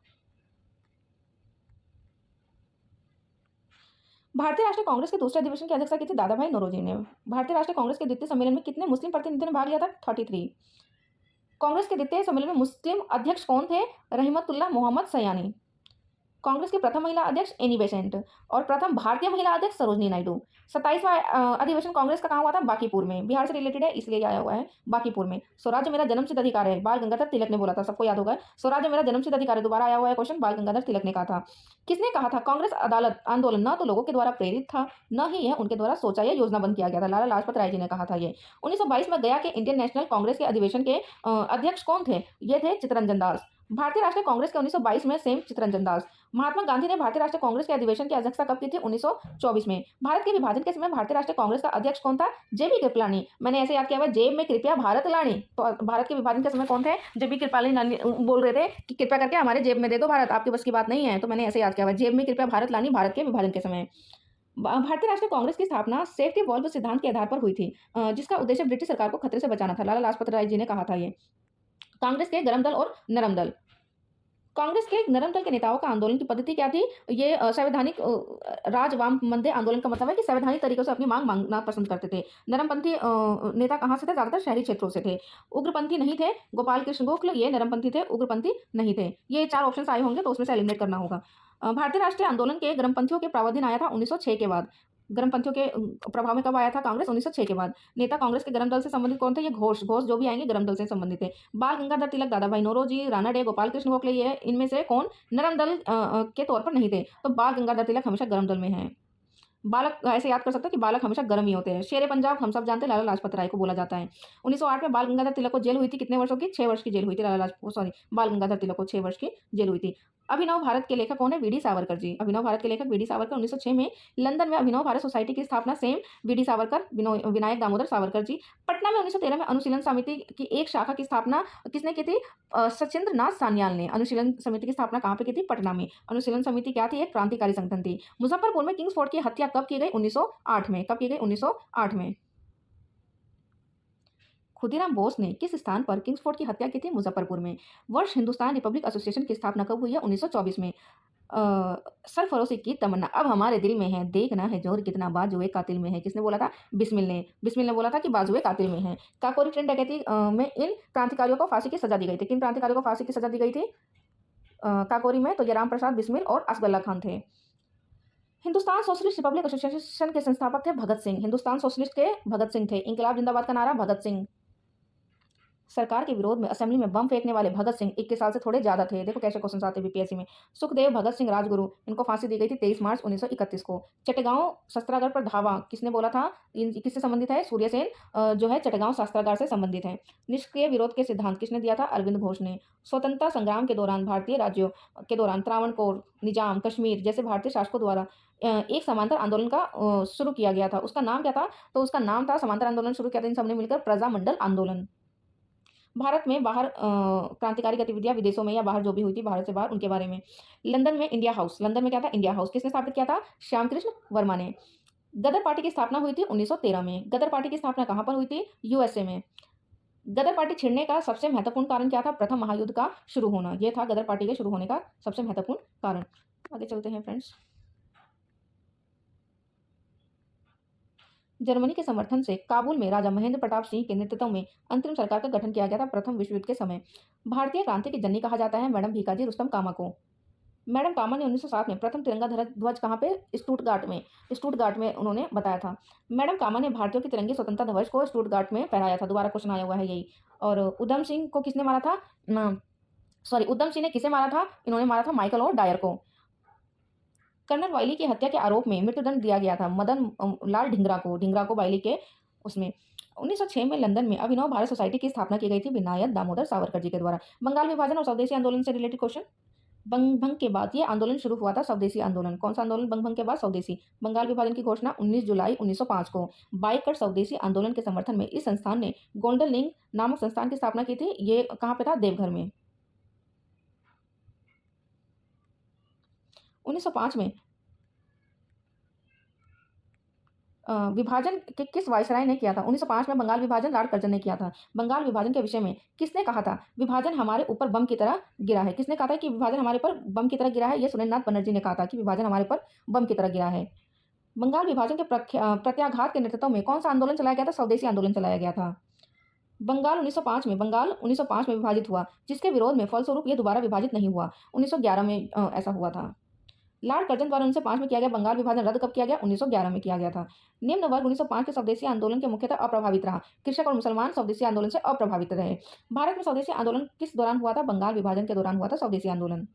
भारतीय राष्ट्रीय कांग्रेस के दूसरे अधिवेशन की अध्यक्षता की थी दादा भाई नौरोजी ने। भारतीय राष्ट्रीय कांग्रेस के द्वितीय सम्मेलन में कितने मुस्लिम प्रतिनिधियों ने भाग लिया था? 33। कांग्रेस के द्वितीय सम्मेलन में मुस्लिम अध्यक्ष कौन थे? रहमतुल्लाह मोहम्मद सयानी। कांग्रेस के प्रथम महिला अध्यक्ष एनी बेसेंट और प्रथम भारतीय महिला अध्यक्ष सरोजनी नायडू। 27वां अधिवेशन कांग्रेस का कहाँ हुआ था? बांकीपुर में। बिहार से रिलेटेड है इसलिए आया हुआ है बांकीपुर में। स्वराज्य मेरा जन्मसिद्ध अधिकार है, बाल गंगाधर तिलक ने बोला था, सबको याद होगा। स्वराज्य मेरा जन्मसिद्ध अधिकार है, दोबारा आया हुआ है क्वेश्चन, बाल गंगाधर तिलक ने कहा था। किसने कहा था कांग्रेस अदालत आंदोलन न तो लोगों के द्वारा प्रेरित था, न ही यह उनके द्वारा सोचा या योजनाबंद किया गया था? लाला लाजपत राय जी ने कहा था ये। 1922 में गया के इंडियन नेशनल कांग्रेस के अधिवेशन के अध्यक्ष कौन थे? ये थे चित्तरंजन दास। भारतीय राष्ट्रीय कांग्रेस के 1922 में सेम चित्तरंजन दास। महात्मा गांधी ने भारतीय राष्ट्रीय कांग्रेस के अधिवेशन की अध्यक्षता कब की थी? 1924 में। भारत के विभाजन के समय भारतीय राष्ट्रीय कांग्रेस का अध्यक्ष कौन था? जेबी कृपलानी। मैंने ऐसे याद किया हुआ, जेब में कृपया भारत लानी। तो भारत के विभाजन के समय कौन थे? जेबी कृपलानी बोल रहे थे कि कृपया करके हमारे जेब में दे दो भारत, आपके बस की बात नहीं है। तो मैंने ऐसे याद किया हुआ, जेब में कृपया भारत लानी, भारत के विभाजन के समय। भारतीय राष्ट्रीय कांग्रेस की स्थापना सेफ्टी वॉल्व सिद्धांत के आधार पर हुई थी, जिसका उद्देश्य ब्रिटिश सरकार को खतरे से बचाना था। लाला लाजपत राय जी ने कहा था ये। कांग्रेस के गरम दल और नरम दल। कांग्रेस के नरम दल के नेताओं का आंदोलन की पद्धति क्या थी? ये संवैधानिक राज वाम मंदे आंदोलन का मतलब है कि संवैधानिक तरीकों से अपनी मांग मांगना पसंद करते थे। नरमपंथी नेता कहाँ से थे? ज्यादातर शहरी क्षेत्रों से थे। उग्रपंथी नहीं थे। गोपाल कृष्ण गोखले ये नरमपंथी थे, उग्रपंथी नहीं थे। ये 4 ऑप्शंस आए होंगे तो उसमें से एलिमिनेट करना होगा। भारतीय राष्ट्रीय आंदोलन के गर्मपंथियों के प्रावधान आया था 1906 के बाद। गर्मपंथियों के प्रभाव में कब आया था कांग्रेस? 1906 के बाद। नेता कांग्रेस के गरम दल से संबंधित कौन थे? ये घोष जो भी आएंगे गरम दल से संबंधित थे। बाल गंगाधर तिलक, दादा भाई नौरोजी, राणा डे, गोपाल कृष्ण गोखले, ये इनमें से कौन नरम दल के तौर पर नहीं थे? तो बाल गंगाधर तिलक हमेशा गरम दल में है। बालक ऐसे याद कर सकते हो कि बालक हमेशा गर्म ही होते हैं। शेर पंजाब हम सब जानते हैं, लाला लाजपत राय को बोला जाता है। 1908 में बाल गंगाधर तिलक को जेल हुई थी, कितने वर्षों की? 6 वर्ष की जेल हुई थी। बाल गंगाधर तिलक को 6 वर्ष की जेल हुई थी। अभिनव भारत के लेखक कौन है? वीडी सावरकर जी। अभिनव भारत के लेखक वीडी सावरकर 1906 में लंदन में अभिनव भारत सोसाइटी की स्थापना सेम वीडी सावरकर, विनायक दामोदर सावरकर जी। पटना में 1913 में अनुशीलन समिति की एक शाखा की स्थापना किसने की थी? सचिंद्र नाथ सान्याल ने। अनुशीलन समिति की स्थापना कहाँ पे की थी? पटना में। अनुशीलन समिति क्या थी? एक क्रांतिकारी संगठन थी। मुजफ्फरपुर में किंग्स फोर्ट की हत्या कब की गई? 1908 में। कब की गई? 1908 में। खुदीराम बोस ने किस स्थान पर किंग्स फोर्ट की हत्या की थी? मुजफ्फरपुर में। वर्ष हिंदुस्तान रिपब्लिक एसोसिएशन की स्थापना कब हुई है? 1924 में। सरफरोशी की तमन्ना अब हमारे दिल में है, देखना है जोर कितना बाजुए कातिल में है। किसने बोला था? बिस्मिल ने। बिस्मिल ने बोला था कि बाजुए कातिल में है। काकोरी ट्रेन डकैती में इन क्रांतिकारियों को फांसी की सजा दी गई थी। किन क्रांतिकारियों को फांसी की सजा दी गई थी काकोरी में? तो ये राम प्रसाद बिस्मिल और असगल्ला खान थे। हिंदुस्तान सोशलिस्ट रिपब्लिक एसोसिएशन के संस्थापक थे भगत सिंह। हिंदुस्तान सोशलिस्ट के भगत सिंह थे। इंकलाब जिंदाबाद का नारा भगत सिंह। सरकार के विरोध में असेंबली में बम फेंकने वाले भगत सिंह 21 साल से थोड़े ज्यादा थे। देखो कैसे क्वेश्चन आते हैं बीपीएससी में। सुखदेव भगत सिंह राजगुरु, इनको फांसी दी गई थी 23 मार्च 1931 को। चटगांव शस्त्रागार पर धावा किसने बोला था? किससे संबंधित है? सूर्यसेन जो है चटगांव शस्त्रागार से संबंधित है। निष्क्रिय विरोध के सिद्धांत किसने दिया था? अरविंद घोष ने। स्वतंत्रता संग्राम के दौरान भारतीय राज्यों के दौरान त्रावणकोर, निजाम, कश्मीर जैसे भारतीय शासकों द्वारा एक समांतर आंदोलन का शुरू किया गया था। उसका नाम क्या था? तो उसका नाम था, समांतर आंदोलन शुरू किया था इन सबने मिलकर, प्रजामंडल आंदोलन। भारत में बाहर क्रांतिकारी गतिविधियां विदेशों में या बाहर जो भी हुई थी भारत से बाहर, उनके बारे में। लंदन में इंडिया हाउस, लंदन में क्या था? इंडिया हाउस किसने स्थापित किया था? श्यामकृष्ण वर्मा ने। गदर पार्टी की स्थापना हुई थी 1913 में। गदर पार्टी की स्थापना कहां पर हुई थी? यूएसए में। गदर पार्टी छिड़ने का सबसे महत्वपूर्ण कारण क्या था? प्रथम महायुद्ध का शुरू होना। यह था गदर पार्टी के शुरू होने का सबसे महत्वपूर्ण कारण। आगे चलते हैं फ्रेंड्स। जर्मनी के समर्थन से काबुल में राजा महेंद्र प्रताप सिंह के नेतृत्व में अंतरिम सरकार का गठन किया गया था प्रथम विश्व युद्ध के समय। भारतीय क्रांति की जननी कहा जाता है मैडम भीकाजी रुस्तम कामा को। मैडम कामा ने 1907 में प्रथम तिरंगा ध्वज कहाँ पे? स्टुटगार्ट में उन्होंने बताया था। मैडम कामा ने भारतीयों की तिरंगे स्वतंत्रता ध्वज को स्टुटगार्ट में फहराया था। दोबारा क्वेश्चन आया हुआ है यही। और उधम सिंह को किसने मारा था? उधम सिंह ने किसे मारा था? इन्होंने मारा था माइकल और डायर को। कर्नल वाइली की हत्या के आरोप में मृत्युदंड दिया गया था मदन लाल ढींगरा को वाइली के उसमें। 1906 में लंदन में अभिनव भारत सोसाइटी की स्थापना की गई थी विनायक दामोदर सावरकर जी के द्वारा। बंगाल विभाजन और स्वदेशी आंदोलन से रिलेटेड क्वेश्चन। बंग भंग के बाद ये आंदोलन शुरू हुआ था, स्वदेशी आंदोलन। कौन सा आंदोलन? बंग भंग के बाद स्वदेशी। बंगाल विभाजन की घोषणा 19 जुलाई 1905 को। बाइकर स्वदेशी आंदोलन के समर्थन में इस संस्थान ने गोल्डन लिंक नामक संस्थान की स्थापना की थी। ये कहाँ पे था? देवघर में। 1905 में विभाजन के किस वायसराय ने किया था? 1905 में बंगाल विभाजन लॉर्ड कर्जन ने किया था। बंगाल विभाजन के विषय में किसने कहा था? विभाजन हमारे ऊपर बम की तरह गिरा है। किसने कहा था कि विभाजन हमारे ऊपर बम की तरह गिरा है? ये सुरेंद्रनाथ बनर्जी ने कहा था कि विभाजन हमारे ऊपर बम की तरह गिरा है। बंगाल विभाजन के प्रत्याघात के नेतृत्व में कौन सा आंदोलन चलाया गया था? स्वदेशी आंदोलन चलाया गया था। बंगाल 1905 में विभाजित हुआ, जिसके विरोध में फलस्वरूप ये दोबारा विभाजित नहीं हुआ। 1911 में ऐसा हुआ था। लॉर्ड कर्जन द्वारा 1905 में किया गया बंगाल विभाजन रद्द कब किया गया? 1911 में किया गया था। निम्न वर्ग 1905 के स्वदेशी आंदोलन के मुख्यतः अप्रभावित रहा। कृषक और मुसलमान स्वदेशी आंदोलन से अप्रभावित रहे। भारत में स्वदेशी आंदोलन किस दौरान हुआ था? बंगाल विभाजन के दौरान हुआ था स्वदेशी आंदोलन।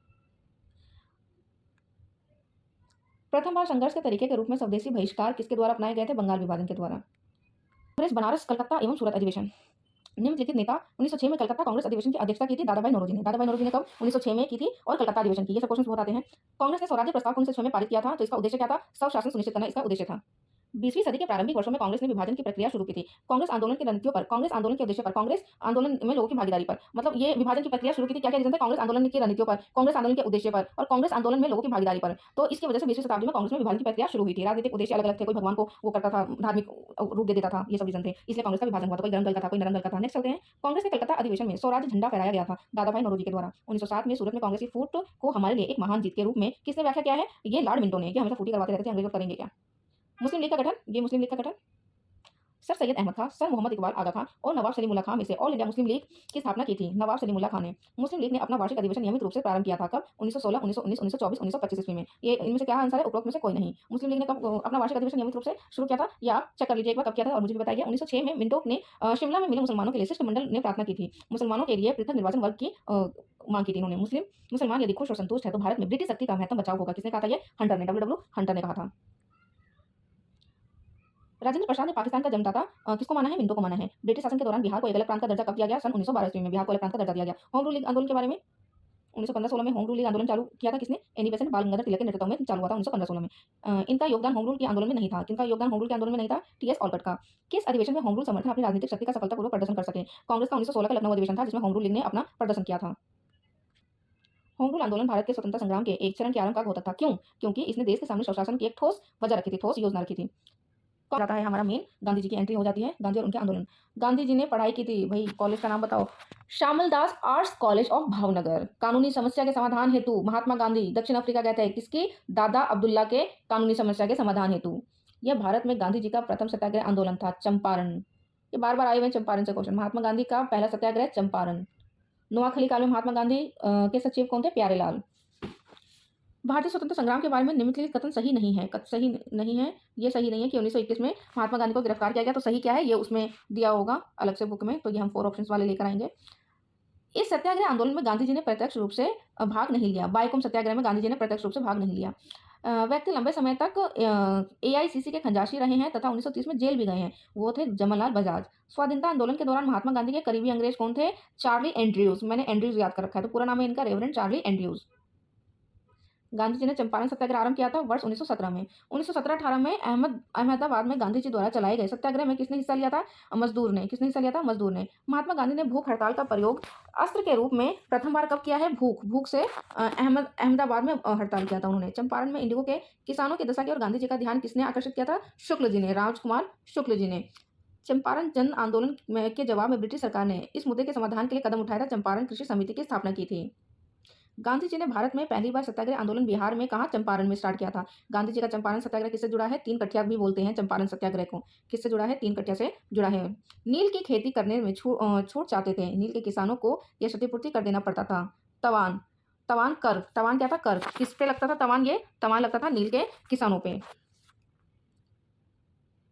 प्रथम बार संघर्ष के तरीके के रूप में स्वदेशी बहिष्कार किसके द्वारा अपनाए गए थे? बंगाल विभाजन के द्वारा। बनारस, कलकत्ता एवं सूरत अधिवेशन। निम्नलिखित नेता 1906 में कलकत्ता कांग्रेस अधिवेशन की अध्यक्षता की थी? दादाभाई नौरोजी ने। दादाभाई नौरोजी ने कब? 1906 में की थी और कलकत्ता अधिवेशन की। ये सब क्वेश्चन बहुत आते हैं। कांग्रेस ने स्वराज्य प्रस्ताव को 1906 में पारित किया था, तो इसका उद्देश्य क्या था? स्वशासन सुनिश्चित करना इसका उद्देश्य था। 20वीं सदी के प्रारंभिक वर्षों में कांग्रेस ने विभाजन की प्रक्रिया शुरू की थी। कांग्रेस आंदोलन की रणनीतियों पर, कांग्रेस आंदोलन के उद्देश्य पर, कांग्रेस आंदोलन में लोगों की भागीदारी पर, मतलब ये विभाजन की प्रक्रिया शुरू की थी, क्या-क्या रीजन थे? कांग्रेस आंदोलन की रणनीतियों पर, कांग्रेस आंदोलन के उद्देश्य पर और कांग्रेस आंदोलन में लोगों की भागीदारी पर। तो इसकी वजह से 20वीं शताब्दी में कांग्रेस में विभाजन की प्रक्रिया शुरू हुई थी। राजनीतिक उद्देश्य अलग-अलग थे, कोई भगवान को वो करता था, धार्मिक रूप दे देता था, ये सब रीजन थे। इसलिए कांग्रेस का विभाजन हुआ था, कोई गरम दल का था, कोई नरम दल का था। नेक्स्ट चलते हैं। कांग्रेस के कलकत्ता अधिवेशन में स्वराज्य झंडा फहराया गया था दादाभाई नौरोजी के द्वारा। 1907 में सूरत में कांग्रेस की फूट को हमारे लिए एक महान जीत के रूप में किसने व्याख्या किया है? ये लॉर्ड मिंटो ने। ये हमेशा फूटी करवाते रहते थे, अंग्रेज लोग करेंगे क्या? मुस्लिम लीग का गठन, ये मुस्लिम लीग का गठन सर सैयद अहमद खां, सर मोहम्मद इकबाल आगा खां और नवाब सलीमुल्लाह खां में से ऑल इंडिया मुस्लिम लीग की स्थापना की थी नवाब सलीमुल्लाह खां ने। मुस्लिम लीग ने अपना वार्षिक अधिवेशन नियमित रूप से प्रारंभ किया था कब? 1916, 1919, 1924, 1925 ईस्वी में। ये इनमें से क्या आंसर है? उपरोक्त में से कोई नहीं। मुस्लिम लीग ने कब अपना वार्षिक अधिवेशन नियमित रूप से शुरू किया था? या आप चेक कर लीजिए एक बार कब किया था और मुझे भी बताइए। 1906 में मिंटो ने शिमला में मिले मुसलमानों के लिए शिष्टमंडल ने प्रार्थना की थी। मुसलमानों के लिए पृथक निर्वाचन वर्ग की मांग की थी इन्होंने। मुसलमान यदि खुश और संतुष्ट है तो भारत में ब्रिटिश शक्ति का महत्तम बचाव होगा। किसने कहा था ये? हंटर ने, डब्ल्यू हंटर ने कहा था। राजेंद्र प्रसाद ने पाकिस्तान का जन्मदाता किसको माना है? मिंटो को माना है। ब्रिटिश शासन के दौरान बिहार को एक अलग प्रांत का दर्जा कब दिया गया? सन 1912 ईस्वी में बिहार को अलग प्रांत का दर्जा दिया गया। होम रूल लीग आंदोलन के बारे में 1915-16 में होम रूल लीग आंदोलन चालू किया था किसने? एनी बेसेंट बाल गंगाधर तिलक के नेतृत्व में चालू हुआ था 1915-16 में। इनका योगदान होम रूल के आंदोलन में नहीं था। किनका योगदान होम रूल के आंदोलन में नहीं था? टीएस ऑलकट का। किस अधिवेशन में होम रूल समर्थन अपनी राजनीतिक शक्ति का सफलतापूर्वक प्रदर्शन कर सके? कांग्रेस का 1916 का लखनऊ अधिवेशन था जिसमें होम रूल लीग ने अपना प्रदर्शन किया था। होम रूल आंदोलन भारत के स्वतंत्रता संग्राम के एक चरण के आरंभ का घोतक था। क्यों? क्योंकि इसने देश के सामने स्वशासन की एक ठोस वजह रखी थी, ठोस योजना रखी थी। कौन आता है हमारा मेन? गांधी जी की एंट्री हो जाती है। गांधी और उनके आंदोलन। गांधी जी ने पढ़ाई की थी, भाई कॉलेज का नाम बताओ? श्यामल दास आर्ट्स कॉलेज ऑफ भावनगर। कानूनी समस्या के समाधान हेतु महात्मा गांधी दक्षिण अफ्रीका गए थे। किसकी? दादा अब्दुल्ला के कानूनी समस्या के समाधान हेतु। यह भारत में गांधी जी का प्रथम सत्याग्रह आंदोलन था, चंपारण। ये बार बार आए हुए चंपारण से क्वेश्चन। महात्मा गांधी का पहला सत्याग्रह चंपारण। नोआखली काल में महात्मा गांधी के सचिव कौन थे? प्यारेलाल। भारतीय स्वतंत्रता संग्राम के बारे में निम्नलिखित कथन सही नहीं है। सही नहीं है, ये सही नहीं है कि 1921 में महात्मा गांधी को गिरफ्तार किया गया। तो सही क्या है? ये उसमें दिया होगा अलग से बुक में, तो ये हम 4 ऑप्शंस वाले लेकर आएंगे। इस सत्याग्रह आंदोलन में गांधी जी ने प्रत्यक्ष रूप से भाग नहीं लिया। बायकुम सत्याग्रह में गांधी जी ने प्रत्यक्ष रूप से भाग नहीं लिया। व्यक्ति लंबे समय तक एआईसीसी के खंजाशी रहे हैं तथा 1930 में जेल भी गए हैं। वो थे जमनलाल बजाज। स्वाधीनता आंदोलन के दौरान महात्मा गांधी के करीबी अंग्रेज कौन थे? Charlie Andrews. मैंने एंड्रयूज याद कर रखा है, तो पूरा नाम है इनका reverend Charlie Andrews. Gandhi ji ने चंपारण सत्याग्रह आरंभ किया था वर्ष 1917 में। 1917-18 में अहमदाबाद में गांधी जी द्वारा चलाए गए सत्याग्रह में किसने हिस्सा लिया था? मजदूर ने। किसने हिस्सा लिया था? मजदूर ने। महात्मा गांधी ने भूख हड़ताल का प्रयोग अस्त्र के रूप में प्रथम बार कब किया है? भूख से अहमदाबाद में हड़ताल किया था उन्होंने। चंपारण में इंडिगो के किसानों की दशा की ओर गांधी जी का ध्यान किसने आकर्षित किया था? शुक्ल जी ने, राजकुमार शुक्ल जी ने। चंपारण जन आंदोलन के जवाब में ब्रिटिश सरकार ने इस मुद्दे के समाधान के लिए कदम उठाया था। चंपारण कृषि समिति की स्थापना की थी। गांधी जी ने भारत में पहली बार सत्याग्रह आंदोलन बिहार में कहाँ? चंपारण में स्टार्ट किया था। गांधी जी का चंपारण सत्याग्रह किससे जुड़ा है? 3 कठिया भी बोलते हैं चंपारण सत्याग्रह को। किससे जुड़ा है? 3 कठिया से जुड़ा है। नील की खेती करने में छूट चाहते थे। नील के किसानों को यह क्षतिपूर्ति कर देना पड़ता था। तवान, तवान कर, तवान क्या था? कर। किस पे लगता था तवान? ये तवान लगता था नील के किसानों पे।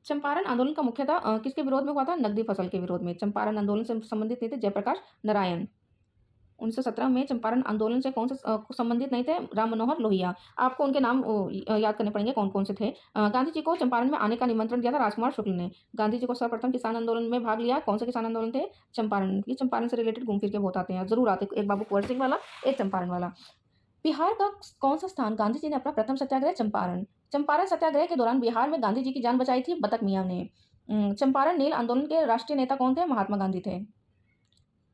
चंपारण आंदोलन का मुख्यतः किसके विरोध में हुआ था? नकदी फसल के विरोध में। चंपारण आंदोलन से संबंधित नहीं थे जयप्रकाश नारायण। 1917 में चंपारण आंदोलन से कौन से संबंधित नहीं थे? राम मनोहर लोहिया। आपको उनके नाम याद करने पड़ेंगे कौन कौन से थे। गांधी जी को चंपारण में आने का निमंत्रण दिया था राजकुमार शुक्ल ने। गांधी जी को सर्वप्रथम किसान आंदोलन में भाग लिया। कौन से किसान आंदोलन थे? चंपारण। ये चंपारण से रिलेटेड घूम फिर के बहुत आते हैं, जरूर आते, एक बाबू कुंवर सिंह वाला, एक चंपारण वाला। बिहार का कौन सा स्थान गांधी जी ने अपना प्रथम सत्याग्रह? चंपारण। चंपारण सत्याग्रह के दौरान बिहार में गांधी जी की जान बचाई थी बतक मियां ने। चंपारण नील आंदोलन के राष्ट्रीय नेता कौन थे? महात्मा गांधी थे।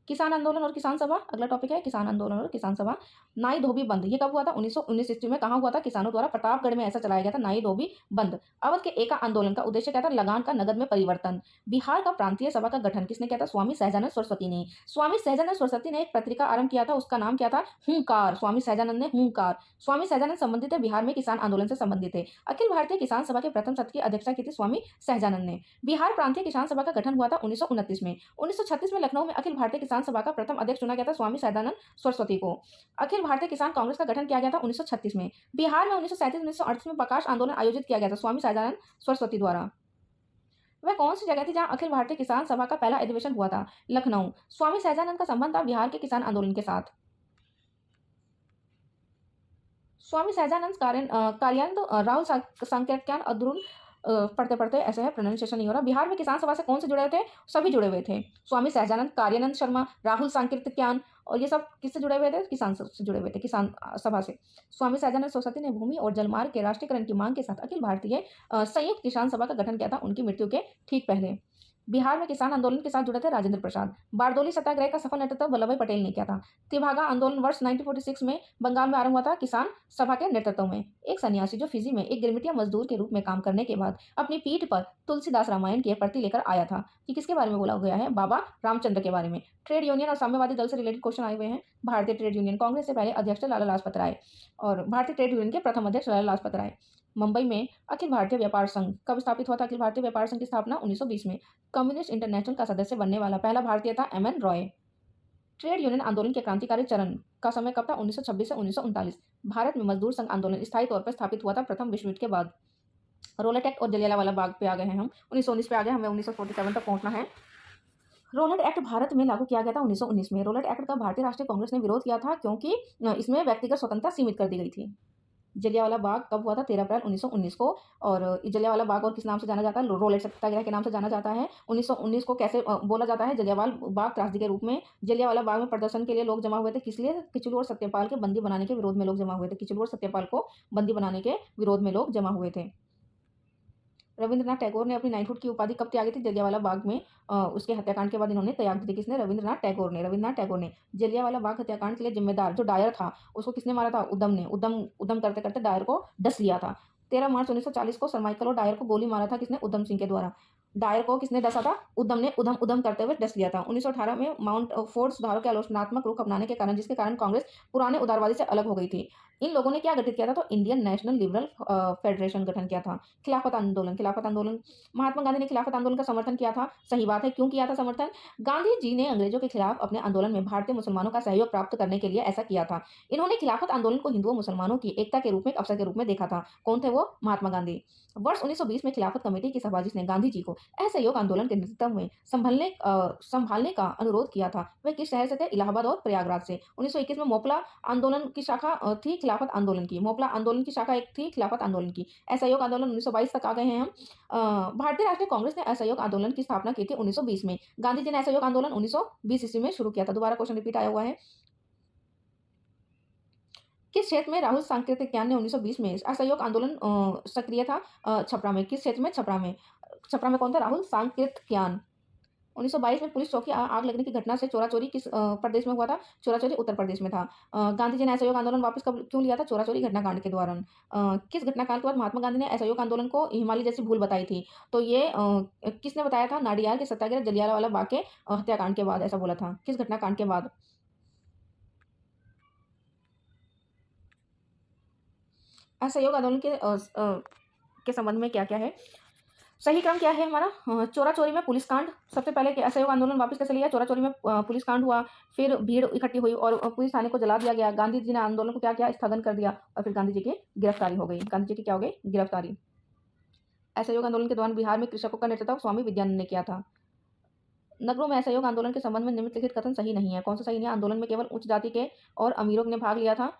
किसान आंदोलन और किसान सभा अगला टॉपिक है। किसान आंदोलन और किसान सभा। नाई धोबी बंद ये कब हुआ था? 1919 ईस्वी में। कहाँ हुआ था? किसानों द्वारा प्रतापगढ़ में ऐसा चलाया गया था नाई धोबी बंद। अवध के एका आंदोलन का उद्देश्य क्या था? लगान का नगद में परिवर्तन। बिहार का प्रांतीय सभा का गठन किसने किया था? स्वामी सहजानंद सरस्वती ने। स्वामी सहजानंद सरस्वती ने एक पत्रिका आरंभ किया था, उसका नाम क्या था? हुंकार। स्वामी सहजानंद ने हुंकार। स्वामी सहजानंद संबंधित है बिहार में किसान आंदोलन से संबंधित है। अखिल भारतीय किसान सभा के प्रथम सत्र की अध्यक्षता की थी स्वामी सहजानंद ने। बिहार प्रांतीय किसान सभा का गठन हुआ था 1929 में। 1936 में लखनऊ में अखिल भारतीय किसान सभा का प्रथम अध्यक्ष चुना गया था स्वामी सहजानंद सरस्वती को। अखिल भारतीय किसान कांग्रेस का गठन किया गया था 1936 में। बिहार में 1937-1938 में प्रकाश आंदोलन आयोजित किया गया था स्वामी सहजानंद सरस्वती द्वारा। वह कौन सी जगह थी जहां अखिल भारतीय किसान सभा का पहला अधिवेशन हुआ था? लखनऊ। स्वामी सहजानंद का संबंध था बिहार के किसान आंदोलन के साथ। स्वामी सहजानंद कार्यानंद राहुल सांकृत्यान अद्रुल पढ़ते पढ़ते ऐसे है, प्रोनाउंसिएशन नहीं हो रहा। बिहार में किसान सभा से कौन से जुड़े हुए थे? सभी जुड़े हुए थे। स्वामी सहजानंद, कार्यानंद शर्मा, राहुल सांकृत्यायन और ये सब किससे जुड़े हुए थे? किसान से जुड़े हुए थे, किसान सभा से। स्वामी सहजानंद सोसायटी ने भूमि और जलमार्ग के राष्ट्रीयकरण की मांग के साथ अखिल भारतीय संयुक्त किसान सभा का गठन किया था उनकी मृत्यु के ठीक पहले। बिहार में किसान आंदोलन के साथ जुड़े थे राजेंद्र प्रसाद। बारडोली सत्याग्रह का सफल नेतृत्व वल्लभ भाई पटेल ने किया था। तिभागा आंदोलन वर्ष 1946 में बंगाल में आरंभ हुआ था किसान सभा के नेतृत्व में। एक सन्यासी जो फिजी में एक गिरमिटिया मजदूर के रूप में काम करने के बाद अपनी पीठ पर तुलसीदास रामायण की एक प्रति लेकर आया था। कि किसके बारे में बोला गया है? बाबा रामचंद्र के बारे में। ट्रेड यूनियन और साम्यवादी दल से रिलेटेड क्वेश्चन आए हुए हैं। भारतीय ट्रेड यूनियन कांग्रेस से पहले अध्यक्ष थे लाला लाजपत राय और भारतीय ट्रेड यूनियन के प्रथम अध्यक्ष लाला लाजपत राय। मुंबई में अखिल भारतीय व्यापार संघ कब स्थापित हुआ था? अखिल भारतीय व्यापार संघ की स्थापना 1920 में। कम्युनिस्ट इंटरनेशनल का सदस्य बनने वाला पहला भारतीय था M N Roy. Trade union आंदोलन के क्रांतिकारी चरण का समय कब था? 1926 से 1939। भारत में मजदूर संघ आंदोलन स्थायी तौर पर स्थापित हुआ था प्रथम विश्व युद्ध के बाद। रोलेट एक्ट और जलियांवाला बाग पे आ गए हैं हम। 1919 पे आ गए, हमें 1947 तक पहुंचना है। रोलेट एक्ट भारत में लागू किया गया था 1919 में। रोलेट एक्ट का भारतीय राष्ट्रीय कांग्रेस ने विरोध किया था क्योंकि इसमें व्यक्तिगत स्वतंत्रता सीमित कर दी गई थी। जलियांवाला बाग कब हुआ था? 13 अप्रैल 1919 को। और जलियांवाला बाग और किस नाम से जाना जाता है? रोलेट सत्याग्रह के नाम से जाना जाता है। 1919 को कैसे बोला जाता है? जलियांवाला बाग त्रासदी के रूप में। जलियांवाला बाग में प्रदर्शन के लिए लोग जमा हुए थे, किस लिए? किचलू और सत्यपाल के बंदी बनाने के विरोध में लोग जमा हुए थे। किचलू और सत्यपाल को बंदी बनाने के विरोध में लोग जमा हुए थे। रविंद्रनाथ टैगोर ने अपनी नाइटहुड की उपाधि कब त्यागी थी? जलियांवाला बाग में उसके हत्याकांड के बाद इन्होंने त्याग दी थी। किसने? रविंद्रनाथ टैगोर ने। रविंद्रनाथ टैगोर ने। जलियांवाला बाग हत्याकांड के लिए जिम्मेदार जो डायर था उसको किसने मारा था? उधम ने। उधम करते करते डायर को डस लिया था। 13 मार्च 1940 को सरमाइकल और डायर को गोली मारा था किसने? उधम सिंह के द्वारा। डायर को किसने डसा था? उधम ने। उधम उधम करते हुए डस लिया था। 1918 में माउंट फोर्ड सुधारों के आलोचनात्मक रुख अपनाने के कारण जिसके कारण कांग्रेस पुराने उदारवादी से अलग हो गई थी। इन लोगों ने क्या गठित किया था? तो इंडियन नेशनल लिबरल फेडरेशन गठन किया था। खिलाफत आंदोलन। खिलाफत आंदोलन महात्मा गांधी ने खिलाफत आंदोलन का समर्थन किया था। सही बात है। क्यों किया था समर्थन? गांधी जी ने अंग्रेजों के खिलाफ अपने आंदोलन में भारतीय मुसलमानों का सहयोग प्राप्त करने के लिए ऐसा किया था। इन्होंने खिलाफत आंदोलन को हिंदुओं मुसलमानों की एकता के रूप में एक अवसर के रूप में देखा था। कौन थे वो? महात्मा गांधी। वर्ष 1920 में खिलाफत कमेटी की सभा जिसने गांधी जी को असहयोग आंदोलन के नेतृत्व में संभालने का अनुरोध किया था वे किस शहर से थे? इलाहाबाद और प्रयागराज से। 1921 में मोपला आंदोलन की शाखा थी खिलाफत आंदोलन की। मोपला आंदोलन की शाखा एक थी खिलाफत आंदोलन की। असहयोग आंदोलन 1922 तक आ गए हैं हम। भारतीय राष्ट्रीय कांग्रेस ने असहयोग आंदोलन की स्थापना की थी 1920 में। गांधी जी ने असहयोग आंदोलन 1920 ईस्वी में शुरू किया था। दोबारा क्वेश्चन रिपीट आया हुआ है। किस क्षेत्र में राहुल सांकृत्यायन ने 1920 में असहयोग आंदोलन सक्रिय था? छपरा में। किस क्षेत्र में? छपरा में। छपरा में कौन था? राहुल सांकृत्यायन। 1922 में पुलिस चौकी आग लगने की घटना से चोरी किस प्रदेश में हुआ था? चोरी उत्तर प्रदेश में था। गांधी जी ने असहयोग आंदोलन वापस कब क्यों लिया था? चोरी घटनाकांड के दौरान। किस घटनाकांड के बाद महात्मा गांधी ने असहयोग आंदोलन को हिमालय जैसी भूल बताई थी? तो ये किसने बताया था? नाडियार के सत्याग्रह जलियांवाला बाग के हत्याकांड के बाद ऐसा बोला था। किस घटनाकांड के बाद? असहयोग आंदोलन के संबंध में क्या क्या है? सही क्रम क्या है हमारा? चोरा चोरी में पुलिस कांड। सबसे पहले असहयोग आंदोलन वापस कैसे लिया? चोरा चोरी में पुलिस कांड हुआ, फिर भीड़ इकट्ठी हुई और पुलिस थाने को जला दिया गया। गांधी जी ने आंदोलन को क्या किया? स्थगन कर दिया और फिर गांधी जी की गिरफ्तारी हो गई। गांधी जी की क्या हो गई? गिरफ्तारी। असहयोग आंदोलन के दौरान बिहार में कृषकों का नेतृत्व स्वामी विद्यानंद ने किया था। नगरों में असहयोग आंदोलन के संबंध में निम्नलिखित कथन सही नहीं है। कौन सा सही नहीं है? आंदोलन में केवल उच्च जाति के और अमीरों ने भाग लिया था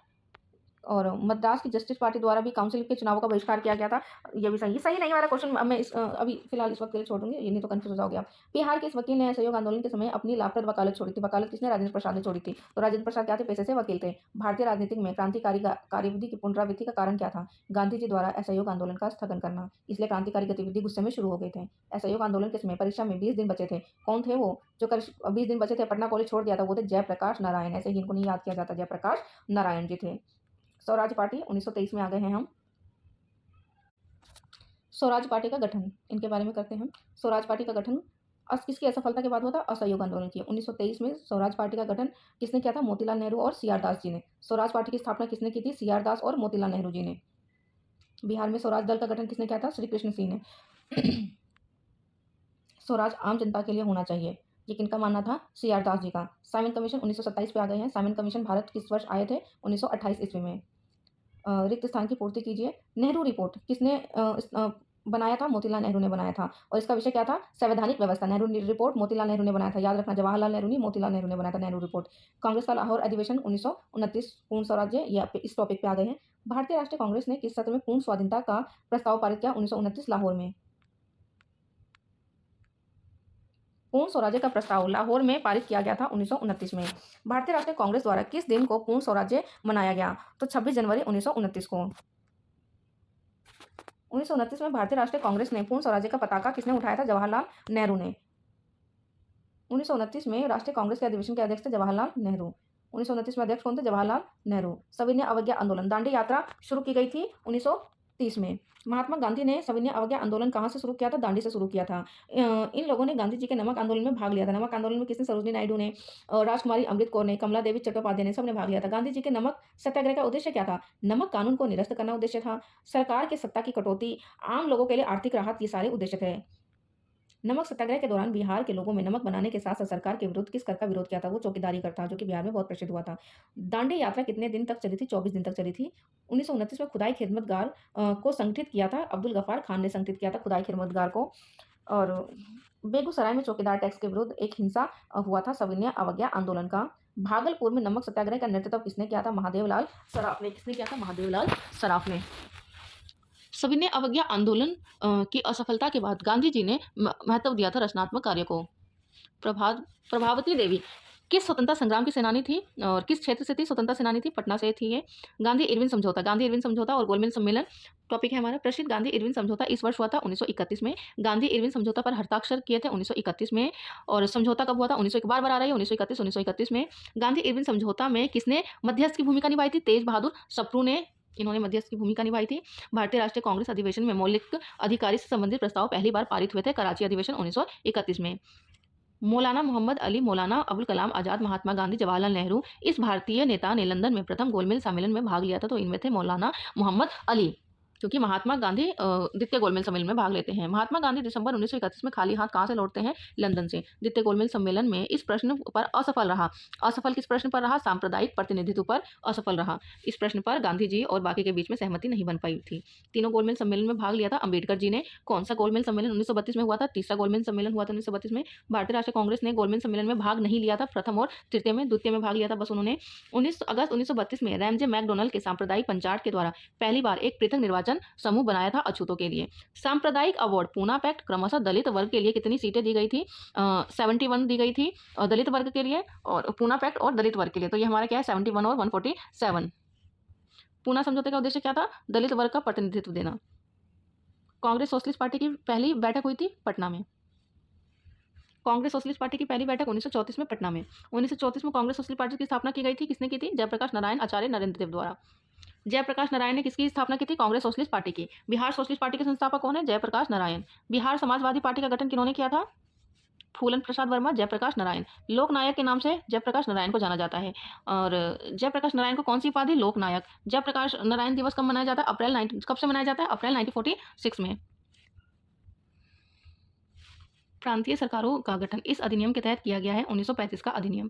और मद्रास की जस्टिस पार्टी द्वारा भी काउंसिल के चुनावों का बहिष्कार किया गया था। ये भी सही नहीं वाला क्वेश्चन मैं अभी फिलहाल इस वक्त के लिए छोड़ दूंगी, ये नहीं तो कंफ्यूज हो जाओगे आप। बिहार के इस वकील ने असहयोग आंदोलन के समय अपनी लाभप्रद वकालत छोड़ी थी। वकालत किसने? राजेंद्र प्रसाद ने छोड़ी थी। तो राजेंद्र प्रसाद क्या थे? पेशे से वकील थे। भारतीय राजनीति में क्रांतिकारी कार्यविधि की पुनरावृत्ति का कारण क्या था? गांधी जी द्वारा असहयोग आंदोलन का स्थगन करना। इसलिए क्रांतिकारी गतिविधि गुस्से में शुरू हो गए थे। असहयोग आंदोलन के समय परीक्षा में 20 दिन बचे थे। कौन थे वो जो 20 दिन बचे थे पटना कॉलेज छोड़ दिया था? वो थे जयप्रकाश नारायण। ऐसे ही इनको नहीं याद किया जाता, जयप्रकाश नारायण जी थे। स्वराज पार्टी 1923 में आ गए हैं हम। स्वराज पार्टी का गठन, इनके बारे में करते हैं। स्वराज पार्टी का गठन किसकी असफलता के बाद हुआ था? असहयोग आंदोलन की। 1923 में स्वराज पार्टी का गठन किसने किया था? मोतीलाल नेहरू और सी आर दास जी ने। स्वराज पार्टी की स्थापना किसने की थी? सी आर दास और मोतीलाल नेहरू जी ने। बिहार में स्वराज दल का गठन किसने किया था? श्री कृष्ण सिंह ने। स्वराज आम जनता के लिए होना चाहिए, ये किनका मानना था? सी आर दास जी का। साइमन कमीशन 1927 पे आ गए हैं। साइमन कमीशन भारत किस वर्ष आए थे? 1928 ईस्वी में। रिक्त स्थान की पूर्ति कीजिए। नेहरू रिपोर्ट किसने बनाया था? मोतीलाल नेहरू ने बनाया था और इसका विषय क्या था? संवैधानिक व्यवस्था। नेहरू रिपोर्ट मोतीलाल नेहरू ने बनाया था। याद रखना, जवाहरलाल नेहरू नहीं, मोतीलाल नेहरू ने बनाया था नेहरू रिपोर्ट। कांग्रेस का लाहौर अधिवेशन 1929 पूर्ण स्वराज्य, ये इस टॉपिक पे आ गए हैं। भारतीय राष्ट्रीय कांग्रेस ने किस सत्र में पूर्ण स्वाधीनता का प्रस्ताव पारित किया? 1929 लाहौर में। पूर्ण स्वराज्य का प्रस्ताव लाहौर में पारित किया गया था 1929 में। भारतीय राष्ट्रीय कांग्रेस द्वारा किस दिन को पूर्ण स्वराज्य मनाया गया? तो 26 जनवरी 1929 को। 1929 में भारतीय राष्ट्रीय कांग्रेस ने पूर्ण स्वराज्य का पताका किसने उठाया था? जवाहरलाल नेहरू ने। 1929 में राष्ट्रीय कांग्रेस के अधिवेशन के अध्यक्ष थे जवाहरलाल नेहरू। 1929 में अध्यक्ष कौन थे? जवाहरलाल नेहरू। सविनय अवज्ञा आंदोलन, दांडी यात्रा शुरू की गई थी 1930 में। महात्मा गांधी ने सविनय अवज्ञा आंदोलन कहाँ से शुरू किया था? दांडी से शुरू किया था। इन लोगों ने गांधी जी के नमक आंदोलन में भाग लिया था। नमक आंदोलन में किसने? सरोजिनी नायडू ने, राजकुमारी अमृत कौर ने, कमला देवी चट्टोपाध्याय ने, सबने भाग लिया था। गांधी जी के नमक सत्याग्रह का उद्देश्य क्या था? नमक कानून को निरस्त करना उद्देश्य था। सरकार की सत्ता की कटौती, आम लोगों के लिए आर्थिक राहत, ये सारे उद्देश्य थे। नमक सत्याग्रह के दौरान बिहार के लोगों में नमक बनाने के साथ साथ सरकार के विरुद्ध किस कर का विरोध किया था? वो चौकीदारी कर था, जो कि बिहार में बहुत प्रसिद्ध हुआ था। दांडी यात्रा कितने दिन तक चली थी? 24 दिन तक चली थी। 1929 में खुदाई खिदमतगार को संगठित किया था, अब्दुल गफ्फार खान ने संगठित किया था खुदाई खिदमतगार को। और बेगूसराय में चौकीदार टैक्स के विरुद्ध एक हिंसा हुआ था, सविनय अवज्ञा आंदोलन का। भागलपुर में नमक सत्याग्रह का नेतृत्व किसने किया था? महादेवलाल सराफ ने। किसने किया था? महादेवलाल सराफ ने। सविनय अवज्ञा आंदोलन की असफलता के बाद गांधी जी ने महत्व दिया था रचनात्मक कार्य को। प्रभावती देवी किस स्वतंत्रता संग्राम की सेनानी थी और किस क्षेत्र से थी? स्वतंत्रता सेनानी थी, पटना से थी ये। गांधी इरविन समझौता, गांधी इरविन समझौता और गोलमेज सम्मेलन टॉपिक है हमारा। प्रसिद्ध गांधी इरविन समझौता इस वर्ष हुआ था 1931 में। गांधी इरविन समझौता पर हस्ताक्षर किए थे 1931 में। और समझौता कब हुआ था? 1901, बार बार आ रही है 1931 में। गांधी इरविन समझौता में किसने मध्यस्थ की भूमिका निभाई थी? तेज बहादुर सप्रू ने, इन्होंने मध्यस्थ की भूमिका निभाई थी। भारतीय राष्ट्रीय कांग्रेस अधिवेशन में मौलिक अधिकारी से संबंधित प्रस्ताव पहली बार पारित हुए थे कराची अधिवेशन 1931 में। मौलाना मोहम्मद अली, मौलाना अबुल कलाम आजाद, महात्मा गांधी, जवाहरलाल नेहरू, इस भारतीय नेता ने लंदन में प्रथम गोलमेज सम्मेलन में भाग लिया था। तो इनमें थे मौलाना मोहम्मद अली, क्योंकि महात्मा गांधी द्वितीय गोलमेज सम्मेलन में भाग लेते हैं। महात्मा गांधी दिसंबर 1931 में खाली हाथ कहाँ से लौटते हैं? लंदन से। द्वितीय गोलमेज सम्मेलन में इस प्रश्न पर असफल रहा। असफल किस प्रश्न पर रहा? सांप्रदायिक प्रतिनिधित्व पर असफल रहा। इस प्रश्न पर गांधी जी और बाकी के बीच में सहमति नहीं बन पाई थी। तीनों गोलमेज सम्मेलन में भाग लिया था अम्बेडकर जी ने। कौन सा गोलमेज सम्मेलन 1932 में हुआ था? तीसरा गोलमेज सम्मेलन हुआ था 1932 में। भारतीय राष्ट्रीय कांग्रेस ने गोलमेज सम्मेलन में भाग नहीं लिया था प्रथम और तृतीय में, द्वितीय में भाग लिया था बस उन्होंने। 19 अगस्त 1932 में रैमजे मैकडोनल्ड के सांप्रदायिक पंचायत के द्वारा पहली बार एक पृथक निर्वाचन समूह बनाया था अछूतों के लिए। सांप्रदायिक अवार्ड पूना पैक्ट क्रमशः दलित वर्ग के लिए कितनी सीटें दी गई थी? 71 दी गई थी दलित वर्ग के लिए, और पूना पैक्ट और दलित वर्ग के लिए। तो ये हमारा क्या है? 71 और 147। पूना समझौते का उद्देश्य क्या था? दलित वर्ग का प्रतिनिधित्व देना। कांग्रेस सोशलिस्ट पार्टी की पहली बैठक हुई थी पटना में। कांग्रेस सोशलिस्ट पार्टी की पहली बैठक 1934 में पटना में। 1934 में कांग्रेस सोशलिस्ट पार्टी की स्थापना की गई थी, किसने की थी? जयप्रकाश नारायण आचार्य नरेंद्र देव द्वारा। जयप्रकाश नारायण ने किसकी स्थापना की थी? कांग्रेस सोशलिस्ट पार्टी की। बिहार सोशलिस्ट पार्टी के संस्थापक कौन है? जयप्रकाश नारायण। बिहार समाजवादी पार्टी का गठन किन्होंने किया था? फूलन प्रसाद वर्मा, जयप्रकाश नारायण। लोकनायक के नाम से जयप्रकाश नारायण को जाना जाता है। और जयप्रकाश नारायण को कौन सी उपाधि? लोकनायक। जयप्रकाश नारायण दिवस कब मनाया जाता है? कब से मनाया जाता है? अप्रैल 1946 में। प्रांतीय सरकारों का गठन इस अधिनियम के तहत किया गया है, 1935 का अधिनियम।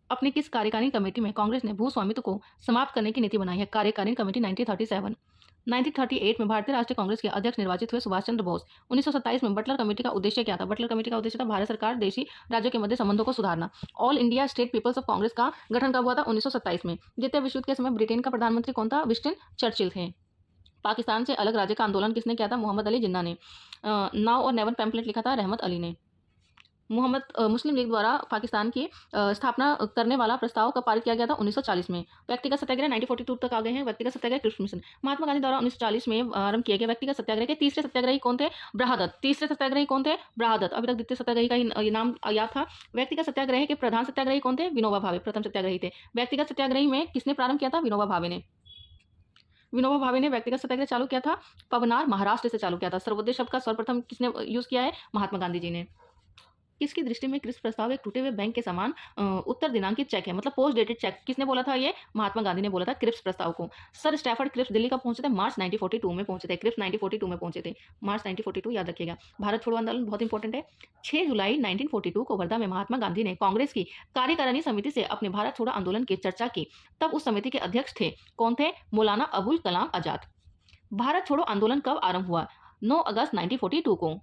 अपनी किस कार्यकारिणी कमेटी में कांग्रेस ने भू स्वामित्व को समाप्त करने की नीति बनाई है? कार्यकारिणी कमेटी 1937। 1938 में भारतीय राष्ट्रीय कांग्रेस के अध्यक्ष निर्वाचित हुए सुभाष चंद्र बोस। 1927 में बटलर कमेटी का उद्देश्य क्या था? बटलर कमेटी का उद्देश्य था भारत सरकार देशी राज्यों के मध्य संबंधों को सुधारना। All India state peoples of Congress का गठन कब हुआ था? 1927 में। द्वितीय विश्व युद्ध के समय ब्रिटेन का प्रधानमंत्री कौन था? विंस्टन चर्चिल थे। पाकिस्तान से अलग राज्य का आंदोलन किसने किया था? मोहम्मद अली जिन्ना ने। नाउ और नेवर पैम्पलेट लिखा था रहमत अली ने। मुस्लिम लीग द्वारा पाकिस्तान की स्थापना करने वाला प्रस्ताव कब पारित किया गया था? 1940 में। व्यक्तिगत सत्याग्रह 1942 तक आ गए हैं। व्यक्तिगत सत्याग्रह क्रिप्स मिशन महात्मा गांधी द्वारा 1940 में आरंभ किए गए व्यक्तिगत सत्याग्रह के तीसरे सत्याग्रही कौन थे? ब्राहदत्त। तीसरे सत्याग्रही कौन थे? ब्राहदत्त। अभी तक द्वितीय सत्याग्रही का ही नाम याद था। व्यक्तिगत सत्याग्रह के प्रधान सत्याग्रही कौन थे? विनोबा भावे प्रथम सत्याग्रही थे। व्यक्तिगत सत्याग्रही में किसने प्रारंभ किया था? विनोबा भावे ने। विनोबा भावे ने व्यक्तिगत सत्याग्रह चालू किया था पवनार, महाराष्ट्र से चालू किया था। सर्वोदय शब्द का सर्वप्रथम किसने यूज किया है? महात्मा गांधी जी ने। किसकी दृष्टि में क्रिप्स प्रस्ताव एक टूटे हुए बैंक के समान उत्तर दिनांकित चेक है, मतलब पोस्ट डेटेड चेक। किसने बोला था? ये महात्मा गांधी ने बोला था क्रिप्स प्रस्ताव को। सर स्टैफर्ड क्रिप्स दिल्ली कब पहुंचे थे? मार्च 1942 में पहुंचे थे। क्रिप्स 1942 में पहुंचे थे, मार्च 1942 याद रखिएगा। भारत छोड़ो आंदोलन बहुत इंपॉर्टेंट है। 6 जुलाई 1942 को वर्धा में महात्मा गांधी ने कांग्रेस की कार्यकारिणी समिति से अपने भारत छोड़ो आंदोलन की चर्चा की। तब उस समिति के अध्यक्ष थे कौन थे? मौलाना अबुल कलाम आजाद। भारत छोड़ो आंदोलन कब आरंभ हुआ? 9 अगस्त 1942 को।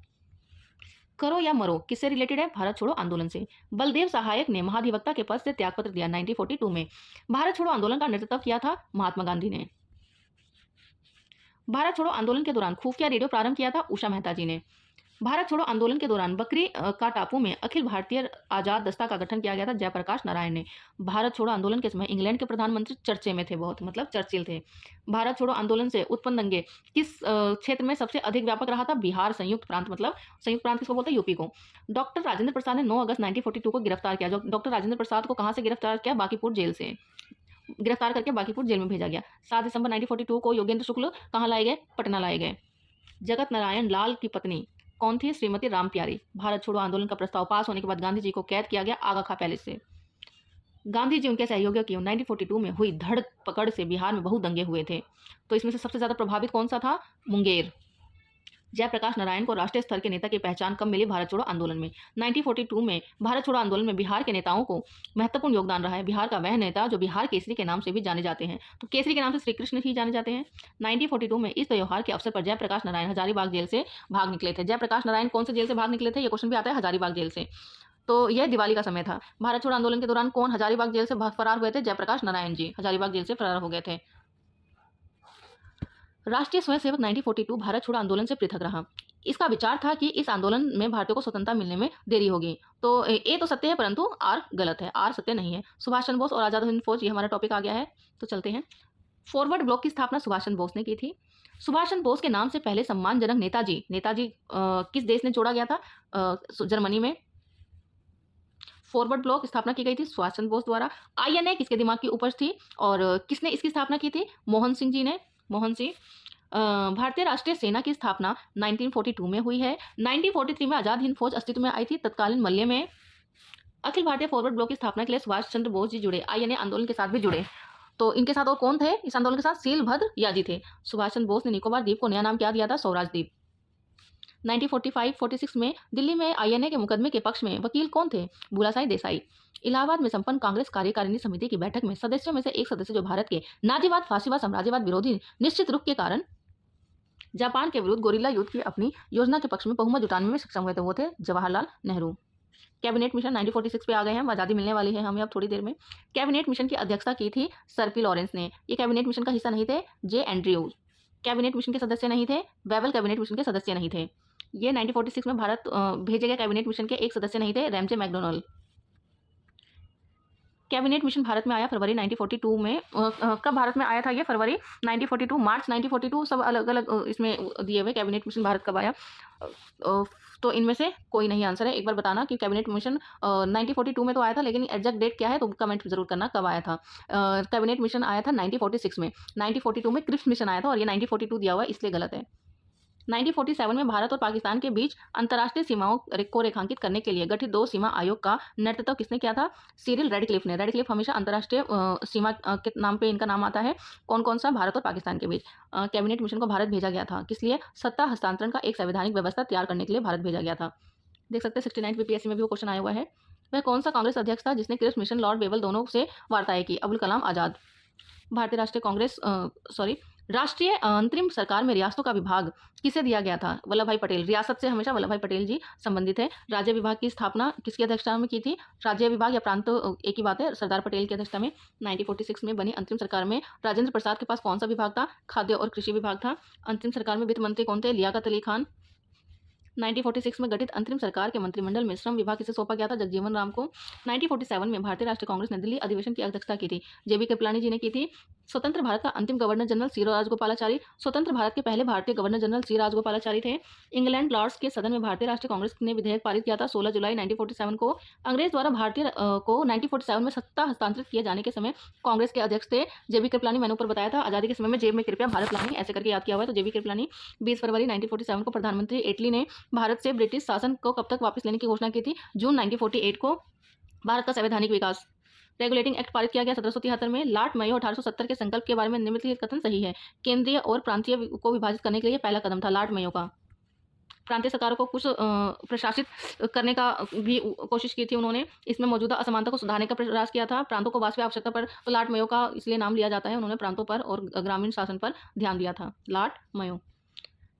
करो या मरो किससे रिलेटेड है? भारत छोड़ो आंदोलन से। बलदेव सहायक ने महाधिवक्ता के पद से त्यागपत्र दिया 1942 में। भारत छोड़ो आंदोलन का नेतृत्व किया था महात्मा गांधी ने। भारत छोड़ो आंदोलन के दौरान खुफिया रेडियो प्रारंभ किया था उषा मेहता जी ने। भारत छोड़ो आंदोलन के दौरान बकरी का टापू में अखिल भारतीय आजाद दस्ता का गठन किया गया था जयप्रकाश नारायण ने। भारत छोड़ो आंदोलन के समय इंग्लैंड के प्रधानमंत्री चर्चे में थे, बहुत मतलब चर्चिल थे। भारत छोड़ो आंदोलन से उत्पन्न दंगे किस क्षेत्र में सबसे अधिक व्यापक रहा था? बिहार संयुक्त प्रांत, मतलब संयुक्त प्रांत किसको बोलते हैं? यूपी को। डॉक्टर राजेंद्र प्रसाद ने 9 अगस्त 1942 को गिरफ्तार किया। डॉक्टर राजेंद्र प्रसाद को कहाँ से गिरफ्तार किया? बांकीपुर जेल से गिरफ्तार करके बांकीपुर जेल में भेजा गया। 7 दिसंबर 1942 को योगेंद्र शुक्ल कहाँ लाए गए? पटना लाए गए। जगत नारायण लाल की पत्नी कौन थी? श्रीमती राम प्यारी। भारत छोड़ो आंदोलन का प्रस्ताव पास होने के बाद गांधी जी को कैद किया गया आगा खां पैलेस से। गांधी जी उनके सहयोगियों की 1942 में हुई धड़ पकड़ से बिहार में बहुत दंगे हुए थे। तो इसमें से सबसे ज्यादा प्रभावित कौन सा था? मुंगेर। जयप्रकाश नारायण को राष्ट्रीय स्तर के नेता की पहचान कब मिली? भारत छोड़ो आंदोलन में। 1942 में भारत छोड़ो आंदोलन में बिहार के नेताओं को महत्वपूर्ण योगदान रहा है। बिहार का वह नेता जो बिहार केसरी के नाम से भी जाने जाते हैं, तो केसरी के नाम से श्री कृष्ण ही जाने जाते हैं। 1942 में इस त्योहार के अवसर पर जयप्रकाश नारायण हजारीबाग जेल से भाग निकले थे। जयप्रकाश नारायण कौन से जेल से भाग निकले थे? ये क्वेश्चन भी आता है, हजारीबाग जेल से। तो यह दिवाली का समय था। भारत छोड़ो आंदोलन के दौरान कौन हजारीबाग जेल से फरार हुए थे? जयप्रकाश नारायण जी हजारीबाग जेल से फरार हो गए थे। राष्ट्रीय स्वयंसेवक 1942 भारत छोड़ो आंदोलन से पृथक रहा। इसका विचार था कि इस आंदोलन में भारतीयों को स्वतंत्रता मिलने में देरी होगी। तो ए तो सत्य है परंतु आर गलत है, आर सत्य नहीं है। सुभाष चंद्र बोस और आजाद हिंद फौज, ये हमारा टॉपिक आ गया है, तो चलते हैं। फॉरवर्ड ब्लॉक की स्थापना सुभाष चंद्र बोस ने की थी। सुभाष चंद्र बोस के नाम से पहले सम्मानजनक नेताजी किस देश ने जोड़ा गया था? जर्मनी में। फॉरवर्ड ब्लॉक की स्थापना की गई थी सुभाष चंद्र बोस द्वारा। INA किसके दिमाग की उपज थी और किसने इसकी स्थापना की थी? मोहन सिंह जी ने। मोहन सिंह। भारतीय राष्ट्रीय सेना की स्थापना 1942 में हुई है। 1943 में आजाद हिंद फौज अस्तित्व में आई थी तत्कालीन मल्य में। अखिल भारतीय फॉरवर्ड ब्लॉक की स्थापना के लिए सुभाष चंद्र बोस जी जुड़े, INA आंदोलन के साथ भी जुड़े। तो इनके साथ और कौन थे इस आंदोलन के साथ? सीलभद्र याजी थे। सुभाष चंद्र बोस ने निकोबार द्वीप को नया नाम क्या दिया था? स्वराज द्वीप। 1945-46 में दिल्ली में INA के मुकदमे के पक्ष में वकील कौन थे? भूलासाई देसाई। इलाहाबाद में संपन्न कांग्रेस कार्यकारिणी समिति की बैठक में सदस्यों में से एक सदस्य जो भारत के नाजीवाद, फासीवाद, साम्राज्यवाद विरोधी निश्चित रुख के कारण जापान के विरुद्ध गोरिल्ला युद्ध की अपनी योजना के पक्ष में बहुमत जुटाने में सक्षम हुए थे, वो थे जवाहरलाल नेहरू। कैबिनेट मिशन 1946 पे आ गए हैं, आज़ादी मिलने वाली है हमें अब थोड़ी देर में। कैबिनेट मिशन की अध्यक्षता की थी सर पी लॉरेंस ने। ये कैबिनेट मिशन का हिस्सा नहीं थे जे एंड्रयूज। कैबिनेट मिशन के सदस्य नहीं थे वेवल। कैबिनेट मिशन के सदस्य नहीं थे। ये 1946 में भारत भेजे गए कैबिनेट मिशन के एक सदस्य नहीं थे, Ramsay McDonald. Cabinet mission Bharat में आया फरवरी 1942 में। कब भारत में आया था ये? फरवरी 1942, मार्च 1942, सब अलग अलग इसमें दिए हुए। कैबिनेट मिशन भारत कब आया? तो इनमें से कोई नहीं आंसर है। एक बार बताना कि कैबिनेट मिशन 1942 में तो आया था, लेकिन एग्जैक्ट डेट क्या है तो कमेंट जरूर करना कब आया था। कैबिनेट मिशन आया था 1946 में। 1942 में क्रिप्स मिशन आया था और ये 1942 दिया हुआ है, इसलिए गलत है। 1947 में भारत और पाकिस्तान के बीच अंतर्राष्ट्रीय सीमाओं को रेखांकित करने के लिए गठित 2 सीमा आयोग का नेतृत्व किसने किया था? सिरिल रेडक्लिफ ने। रेडक्लिफ हमेशा अंतर्राष्ट्रीय सीमा के नाम पे इनका नाम आता है। कौन कौन सा? भारत और पाकिस्तान के बीच। कैबिनेट मिशन को भारत भेजा गया था किस लिए? सत्ता हस्तांतरण का एक संवैधानिक व्यवस्था तैयार करने के लिए भारत भेजा गया था। देख सकते हैं 69 PPSC में भी वो क्वेश्चन आया हुआ है। वह कौन सा कांग्रेस अध्यक्ष था जिसने क्रिप्स मिशन, लॉर्ड बेवल दोनों से वार्ताएं की? अबुल कलाम आजाद। भारतीय राष्ट्रीय कांग्रेस राष्ट्रीय अंतरिम सरकार में रियासतों का विभाग किसे दिया गया था? वल्लभ भाई पटेल। रियासत से हमेशा वल्लभ भाई पटेल जी संबंधित है। राज्य विभाग की स्थापना किसकी अध्यक्षता में की थी? राज्य विभाग या प्रांत एक ही बात है, सरदार पटेल की अध्यक्षता में। 1946 में बनी अंतरिम सरकार में राजेंद्र प्रसाद के पास कौन सा विभाग था? खाद्य और कृषि विभाग था। अंतरिम सरकार में वित्त मंत्री कौन थे? लियाकत अली खान। 1946 में गठित अंतरिम सरकार के मंत्रिमंडल में श्रम विभाग किसे सौंपा गया था? जगजीवन राम को। 1947 में भारतीय राष्ट्रीय कांग्रेस ने दिल्ली अधिवेशन की अध्यक्षता की थी? JB कृपलानी जी ने की थी। स्वतंत्र भारत का अंतिम गवर्नर जनरल सी राजगोपालाचारी। स्वतंत्र भारत के पहले भारतीय गवर्नर जनरल सी राजगोपालाचारी थे। इंग्लैंड लॉर्ड्स के सदन में भारतीय राष्ट्रीय कांग्रेस ने विधेयक पारित किया था 16 जुलाई 1947 को। अंग्रेज द्वारा भारतीय को 1947 में सत्ता हस्तांतरित किए जाने के समय कांग्रेस के अध्यक्ष थे JB कृपलानी। मैंने ऊपर बताया था आजादी के समय में जेब में कृपया भारत लानी, ऐसे करके याद किया हुआ है, तो JB कृपलानी। 20 फरवरी 1947 को प्रधानमंत्री एटली ने भारत से ब्रिटिश शासन को कब तक वापस लेने की घोषणा की थी? जून 1948 को। भारत का संवैधानिक विकास। रेगुलेटिंग एक्ट पारित किया गया 1773 में। लॉर्ड मेयो 1870 के संकल्प के बारे में निम्नलिखित कथन सही है? केंद्रीय और प्रांतीय को विभाजित करने के लिए पहला कदम था लॉर्ड मेयो का। प्रांतीय सरकारों को कुछ प्रशासित करने का भी कोशिश की थी उन्होंने। इसमें मौजूदा असमानता को सुधारने का प्रयास किया था। प्रांतों को वास्तविक आवश्यकता पर तो लॉर्ड मेयो का इसलिए नाम लिया जाता है, उन्होंने प्रांतों पर और ग्रामीण शासन पर ध्यान दिया था, लॉर्ड मेयो।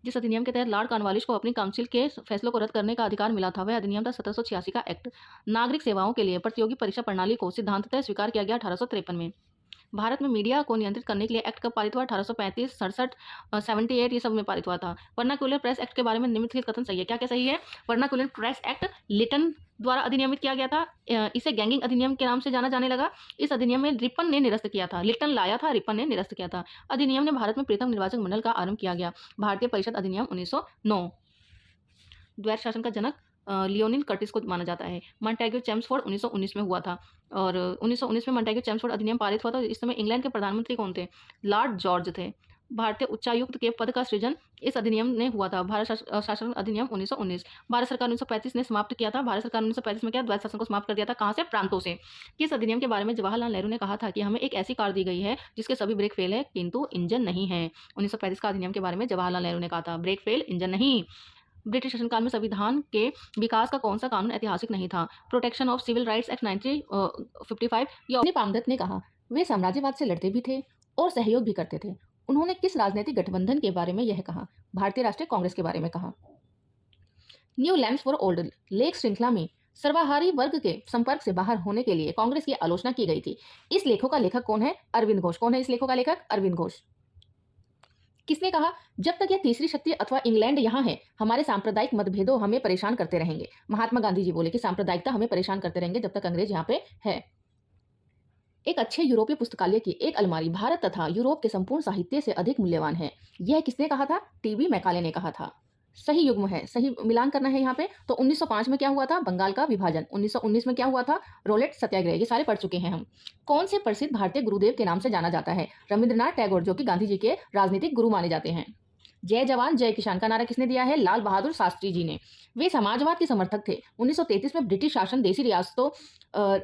जिस अधिनियम के तहत लॉर्ड कॉर्नवालिस को अपनी काउंसिल के फैसलों को रद्द करने का अधिकार मिला था वह अधिनियम था 1786 का एक्ट। नागरिक सेवाओं के लिए प्रतियोगी परीक्षा प्रणाली को सिद्धांततः स्वीकार किया गया 1853 में। भारत में मीडिया को नियंत्रित करने के लिए एक्ट कब पारित हुआ? 1835, 67, 78 ये सब में पारित हुआ था। वर्नाक्युलर प्रेस एक्ट के बारे में निम्नलिखित कथन सही है। क्या क्या सही है? वर्नाक्युलर प्रेस एक्ट लिटन द्वारा अधिनियमित किया गया था। इसे गैंगिंग अधिनियम के नाम से जाना जाने लगा। इस अधिनियम में रिपन ने निरस्त किया था। लिटन लाया था, रिपन ने निरस्त किया था। अधिनियम ने भारत में प्रथम निर्वाचक मंडल का आरंभ किया गया। भारतीय परिषद अधिनियम 1909। द्वैत शासन का जनक लियोनिन कर्टिस को माना जाता है। मॉन्टेग्यू चेम्सफोर्ड 1919 में हुआ था और 1919 में मॉन्टेग्यू चेम्सफोर्ड अधिनियम पारित हुआ था। इस समय इंग्लैंड के प्रधानमंत्री कौन थे? लॉर्ड जॉर्ज थे। भारतीय उच्चायुक्त के पद का सृजन इस अधिनियम ने हुआ था। भारत शासन अधिनियम 1919। भारत सरकार 1935 ने समाप्त किया था। भारत सरकार 1935 में क्या द्वैत शासन को समाप्त कर दिया था? कहाँ से? प्रांतों से। किस अधिनियम के बारे में जवाहरलाल नेहरू ने कहा था कि हमें एक ऐसी कार दी गई है जिसके सभी ब्रेक फेल है किंतु इंजन नहीं है? 1935 का अधिनियम के बारे में जवाहरलाल नेहरू ने कहा था ब्रेक फेल, इंजन नहीं। ब्रिटिश शासनकाल में संविधान के विकास का कौन सा कानून ऐतिहासिक नहीं था? Protection of civil rights act 1955। ये पामदत्त ने कहा वे साम्राज्यवाद से लड़ते भी थे और सहयोग भी करते थे। उन्होंने किस राजनीतिक गठबंधन के बारे में यह कहा? भारतीय राष्ट्रीय कांग्रेस के बारे में कहा। New lands for old lake श्रृंखला में सर्वाहारी वर्ग के संपर्क से बाहर होने के लिए कांग्रेस की आलोचना की गई थी। इस लेखों का लेखक कौन है? अरविंद घोष। कौन है इस लेखों का लेखक? अरविंद घोष। किसने कहा जब तक यह तीसरी शक्ति अथवा इंग्लैंड यहाँ है हमारे सांप्रदायिक मतभेदों हमें परेशान करते रहेंगे? महात्मा गांधी जी बोले कि सांप्रदायिकता हमें परेशान करते रहेंगे जब तक अंग्रेज यहाँ पे है। एक अच्छे यूरोपीय पुस्तकालय की एक अलमारी भारत तथा यूरोप के संपूर्ण साहित्य से अधिक मूल्यवान है। यह किसने कहा था? टीबी मैकाले ने कहा था। सही युग्म है, सही मिलान करना है यहाँ पे। तो 1905 में क्या हुआ था? बंगाल का विभाजन। 1919 में क्या हुआ था? रोलेट सत्याग्रह। ये सारे पढ़ चुके हैं हम। कौन से प्रसिद्ध भारतीय गुरुदेव के नाम से जाना जाता है? रविंद्रनाथ टैगोर, जो कि गांधी जी के राजनीतिक गुरु माने जाते हैं। जय जवान जय किसान का नारा किसने दिया है? लाल बहादुर शास्त्री जी ने। वे समाजवाद के समर्थक थे। 1933 में ब्रिटिश शासन देसी रियासतों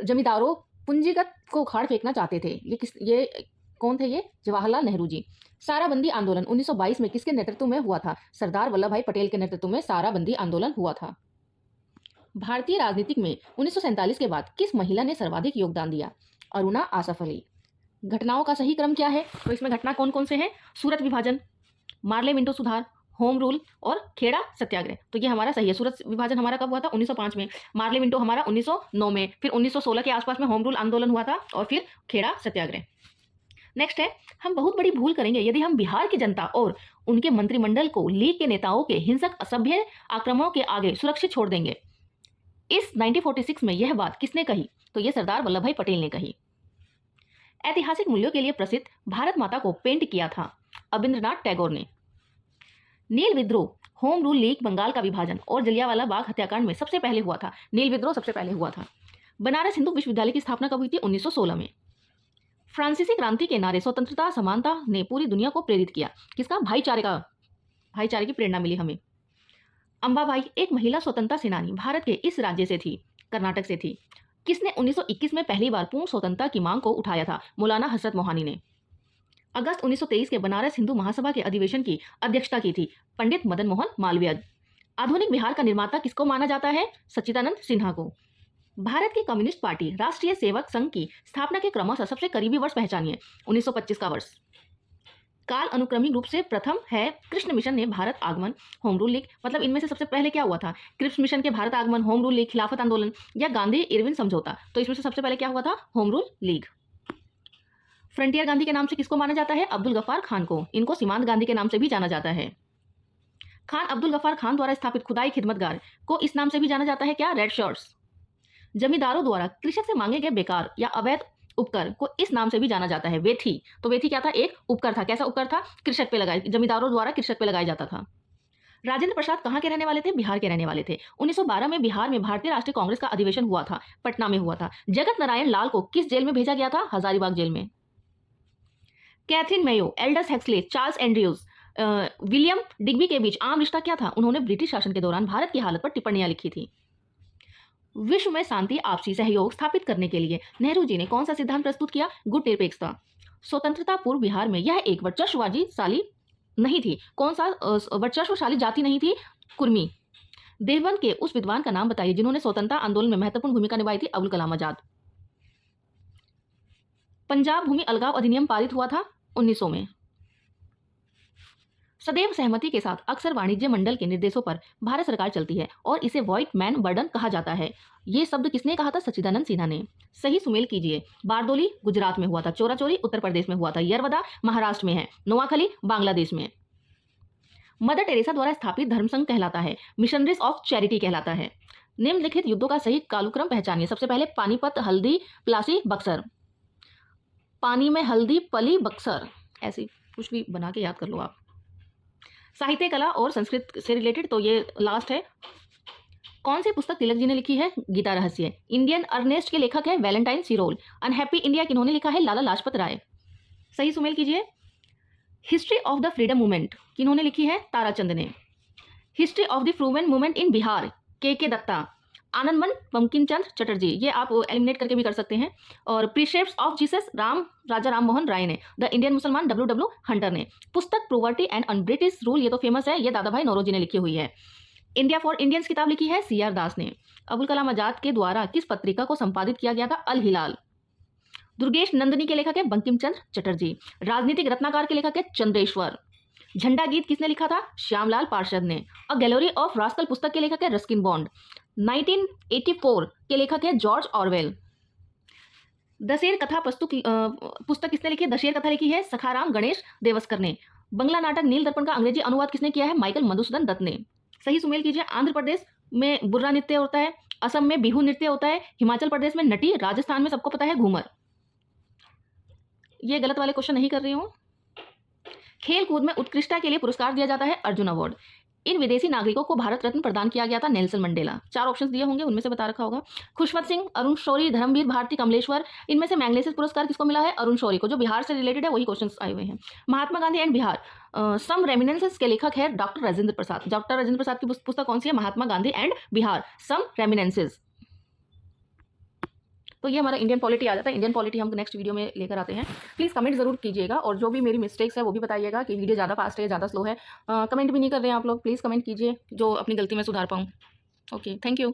जमींदारों पूंजीगत को उखाड़ फेंकना चाहते थे। ये कौन थे? ये जवाहरलाल नेहरू जी। साराबंदी आंदोलन 1922 में किसके नेतृत्व में हुआ था? सरदार वल्लभ भाई पटेल के नेतृत्व में साराबंदी आंदोलन हुआ था। भारतीय राजनीतिक में 1947 के बाद किस महिला ने सर्वाधिक योगदान दिया? अरुणा आसफ अली। घटनाओं का सही क्रम क्या है? तो इसमें घटना कौन कौन से हैं? सूरत विभाजन, मार्ले मिंटो सुधार, होम रूल और खेड़ा सत्याग्रह। तो ये हमारा सही है। सूरत विभाजन हमारा कब हुआ था? 1905 में। मार्ले मिंटो हमारा 1909 में। फिर 1916 के आसपास में होम रूल आंदोलन हुआ था और फिर खेड़ा सत्याग्रह। नेक्स्ट है, हम बहुत बड़ी भूल करेंगे यदि हम बिहार की जनता और उनके मंत्रिमंडल को लीग के नेताओं के हिंसक असभ्य आक्रमणों के आगे सुरक्षित छोड़ देंगे। इस 1946 में यह बात किसने कही? तो यह सरदार वल्लभ भाई पटेल ने कही। ऐतिहासिक मूल्यों के लिए प्रसिद्ध भारत माता को पेंट किया था अबिंद्रनाथ टैगोर ने। नील विद्रोह, होम रूल लीग, बंगाल का विभाजन और जलियांवाला बाग हत्याकांड में सबसे पहले हुआ था। नील विद्रोह सबसे पहले हुआ था। बनारस हिंदू विश्वविद्यालय की स्थापना कब हुई थी? 1916 में। फ्रांसीसी क्रांति के नारे स्वतंत्रता समानता ने पूरी दुनिया को प्रेरित किया। किसका? भाईचारे की प्रेरणा मिली हमें। अंबाबाई एक महिला स्वतंत्रता सेनानी भारत के इस राज्य से थी? कर्नाटक से थी। किसने 1921 में पहली बार पूर्ण स्वतंत्रता की मांग को उठाया था? मौलाना हजरत मोहानी ने। अगस्त 1923 के बनारस हिंदू महासभा के अधिवेशन की अध्यक्षता की थी पंडित मदन मोहन मालवीय। आधुनिक बिहार का निर्माता किसको माना जाता है? सच्चिदानंद सिन्हा को। भारत की कम्युनिस्ट पार्टी राष्ट्रीय सेवक संघ की स्थापना के क्रमशः सबसे करीबी वर्ष पहचानिए। 1925 का वर्ष। काल अनुक्रमिक रूप से प्रथम है कृष्ण मिशन ने भारत आगमन, होम रूल लीग। मतलब इनमें से सबसे पहले क्या हुआ था? कृष्ण मिशन के भारत आगमन, होम रूल लीग, खिलाफत आंदोलन या गांधी इरविन समझौता। तो इसमें से सबसे पहले क्या हुआ था? Home rule league. Frontier Gandhi के नाम से किसको माना जाता है? अब्दुल गफ्फार खान को। इनको सीमांत गांधी के नाम से भी जाना जाता है। खान अब्दुल गफ्फार खान द्वारा स्थापित खुदाई खिदमतगार को इस नाम से भी जाना जाता है क्या? Red shirts. जमींदारों द्वारा कृषक से मांगे गए बेकार या अवैध उपकर को इस नाम से भी जाना जाता है? वेथी। तो वेथी क्या था? एक उपकर था। कैसा उपकर था? कृषक पे लगाए, जमींदारों द्वारा कृषक पे लगाया जाता था। राजेंद्र प्रसाद कहाँ के रहने वाले थे? बिहार के रहने वाले थे। 1912 में बिहार में भारतीय राष्ट्रीय कांग्रेस का अधिवेशन हुआ था, पटना में हुआ था। जगत नारायण लाल को किस जेल में भेजा गया था? हजारीबाग जेल में। Katherine Mayo, Aldous Huxley, Charles Andrews, William Digby के बीच आम रिश्ता क्या था? उन्होंने ब्रिटिश शासन के दौरान भारत की हालत पर टिप्पणियां लिखी थी। विश्व में शांति आपसी सहयोग स्थापित करने के लिए नेहरू जी ने कौन सा सिद्धांत प्रस्तुत किया? गुट निरपेक्षता। स्वतंत्रता पूर्व बिहार में यह एक वर्चस्वशाली नहीं थी। कौन सा वर्चस्वशाली जाति नहीं थी? कुर्मी। देवबंद के उस विद्वान का नाम बताइए जिन्होंने स्वतंत्रता आंदोलन में महत्वपूर्ण भूमिका निभाई थी? अबुल कलाम आजाद। पंजाब भूमि अलगाव अधिनियम पारित हुआ था 1900 में। सदैव सहमति के साथ अक्सर वाणिज्य मंडल के निर्देशों पर भारत सरकार चलती है और इसे व्हाइट मैन बर्डन कहा जाता है। ये शब्द किसने कहा था? सच्चिदानंद सिन्हा ने। सही सुमेल कीजिए। बारदोली गुजरात में हुआ था, चोरा चोरी उत्तर प्रदेश में हुआ था, यरवदा महाराष्ट्र में है, नोआखली बांग्लादेश में। मदर टेरेसा द्वारा स्थापित धर्मसंघ कहलाता है, मिशनरीज ऑफ चैरिटी कहलाता है। निम्नलिखित युद्धों का सही कालक्रम पहचानिए। सबसे पहले पानीपत, हल्दी, प्लासी, बक्सर। पानी में हल्दी, पली, बक्सर, ऐसी कुछ भी बना के याद कर लो आप। साहित्य, कला और संस्कृत से रिलेटेड तो ये लास्ट है। कौन सी पुस्तक तिलक जी ने लिखी है? गीता रहस्य। इंडियन अर्नेस्ट के लेखक है वैलेंटाइन सिरोल। अनहैप्पी इंडिया किन्होंने लिखा है? लाला लाजपत राय। सही सुमेल कीजिए। History of the freedom movement किन्होंने लिखी है? ताराचंद ने। History of the freedom movement in Bihar, K Datta. Anandwan Bankim Chandra Chatterjee, ये आप एलिमिनेट करके भी कर सकते हैं। और प्रीसेप्ट्स ऑफ जीसस, राजा राम मोहन राय ने। द इंडियन मुसलमान, डब्ल्यू हंटर ने। पुस्तक poverty and un British rule, ये तो फेमस है, ये दादा भाई नौरोजी ने लिखी हुई है। इंडिया फॉर इंडियंस किताब लिखी है CR दास ने। अबुल कलाम आजाद के द्वारा किस पत्रिका को संपादित किया गया था? अल हिलाल। दुर्गेश नंदिनी के लेखक है बंकिम चंद्र चटर्जी। राजनीतिक रत्नाकर के लेखक है चंद्रेश्वर। झंडा गीत किसने लिखा था? श्यामलाल पार्षद ने। अ गैलरी ऑफ रास्कल पुस्तक के लेखक है रस्किन बॉन्ड। 1984 के लेखक है जॉर्ज ऑरवेल। दशेर कथा पुस्तक किसने लिखी है? दशेर कथा लिखी है सखाराम गणेश देवस्कर ने। बंगला नाटक नील दर्पण का अंग्रेजी अनुवाद किसने किया है? माइकल मधुसूदन दत्त ने। सही सुमेल कीजिए। आंध्र प्रदेश में बुर्रा नृत्य होता है, असम में बिहू नृत्य होता है, हिमाचल प्रदेश में नटी, राजस्थान में सबको पता है घूमर। ये गलत वाले क्वेश्चन नहीं कर रही हूँ। खेल कूद में उत्कृष्टता के लिए पुरस्कार दिया जाता है अर्जुन अवार्ड। इन विदेशी नागरिकों को भारत रत्न प्रदान किया गया था नेल्सन मंडेला। 4 ऑप्शंस दिए होंगे, उनमें से बता रखा होगा। खुशवंत सिंह, अरुण शौरी, धर्मवीर भारती, कमलेश्वर, इनमें से मैग्नेसिस पुरस्कार किसको मिला है? अरुण शौरी को। जो बिहार से रिलेटेड है वही क्वेश्चंस आए हुए हैं। महात्मा गांधी एंड बिहार, सम रेमिनेंसेस के लेखक है डॉक्टर राजेंद्र प्रसाद। डॉक्टर राजेंद्र प्रसाद की पुस्तक कौन सी है? महात्मा गांधी एंड बिहार, सम रेमिनेंसेस। तो ये हमारा इंडियन पॉलिटी आ जाता है। इंडियन पॉलिटी हम नेक्स्ट वीडियो में लेकर आते हैं। प्लीज़ कमेंट ज़रूर कीजिएगा और जो भी मेरी मिस्टेक्स है वो भी बताइएगा कि वीडियो ज़्यादा फास्ट है, ज़्यादा स्लो है। कमेंट भी नहीं कर रहे हैं आप लोग, प्लीज़ कमेंट कीजिए जो अपनी गलती में सुधार पाऊँ। Okay, thank you.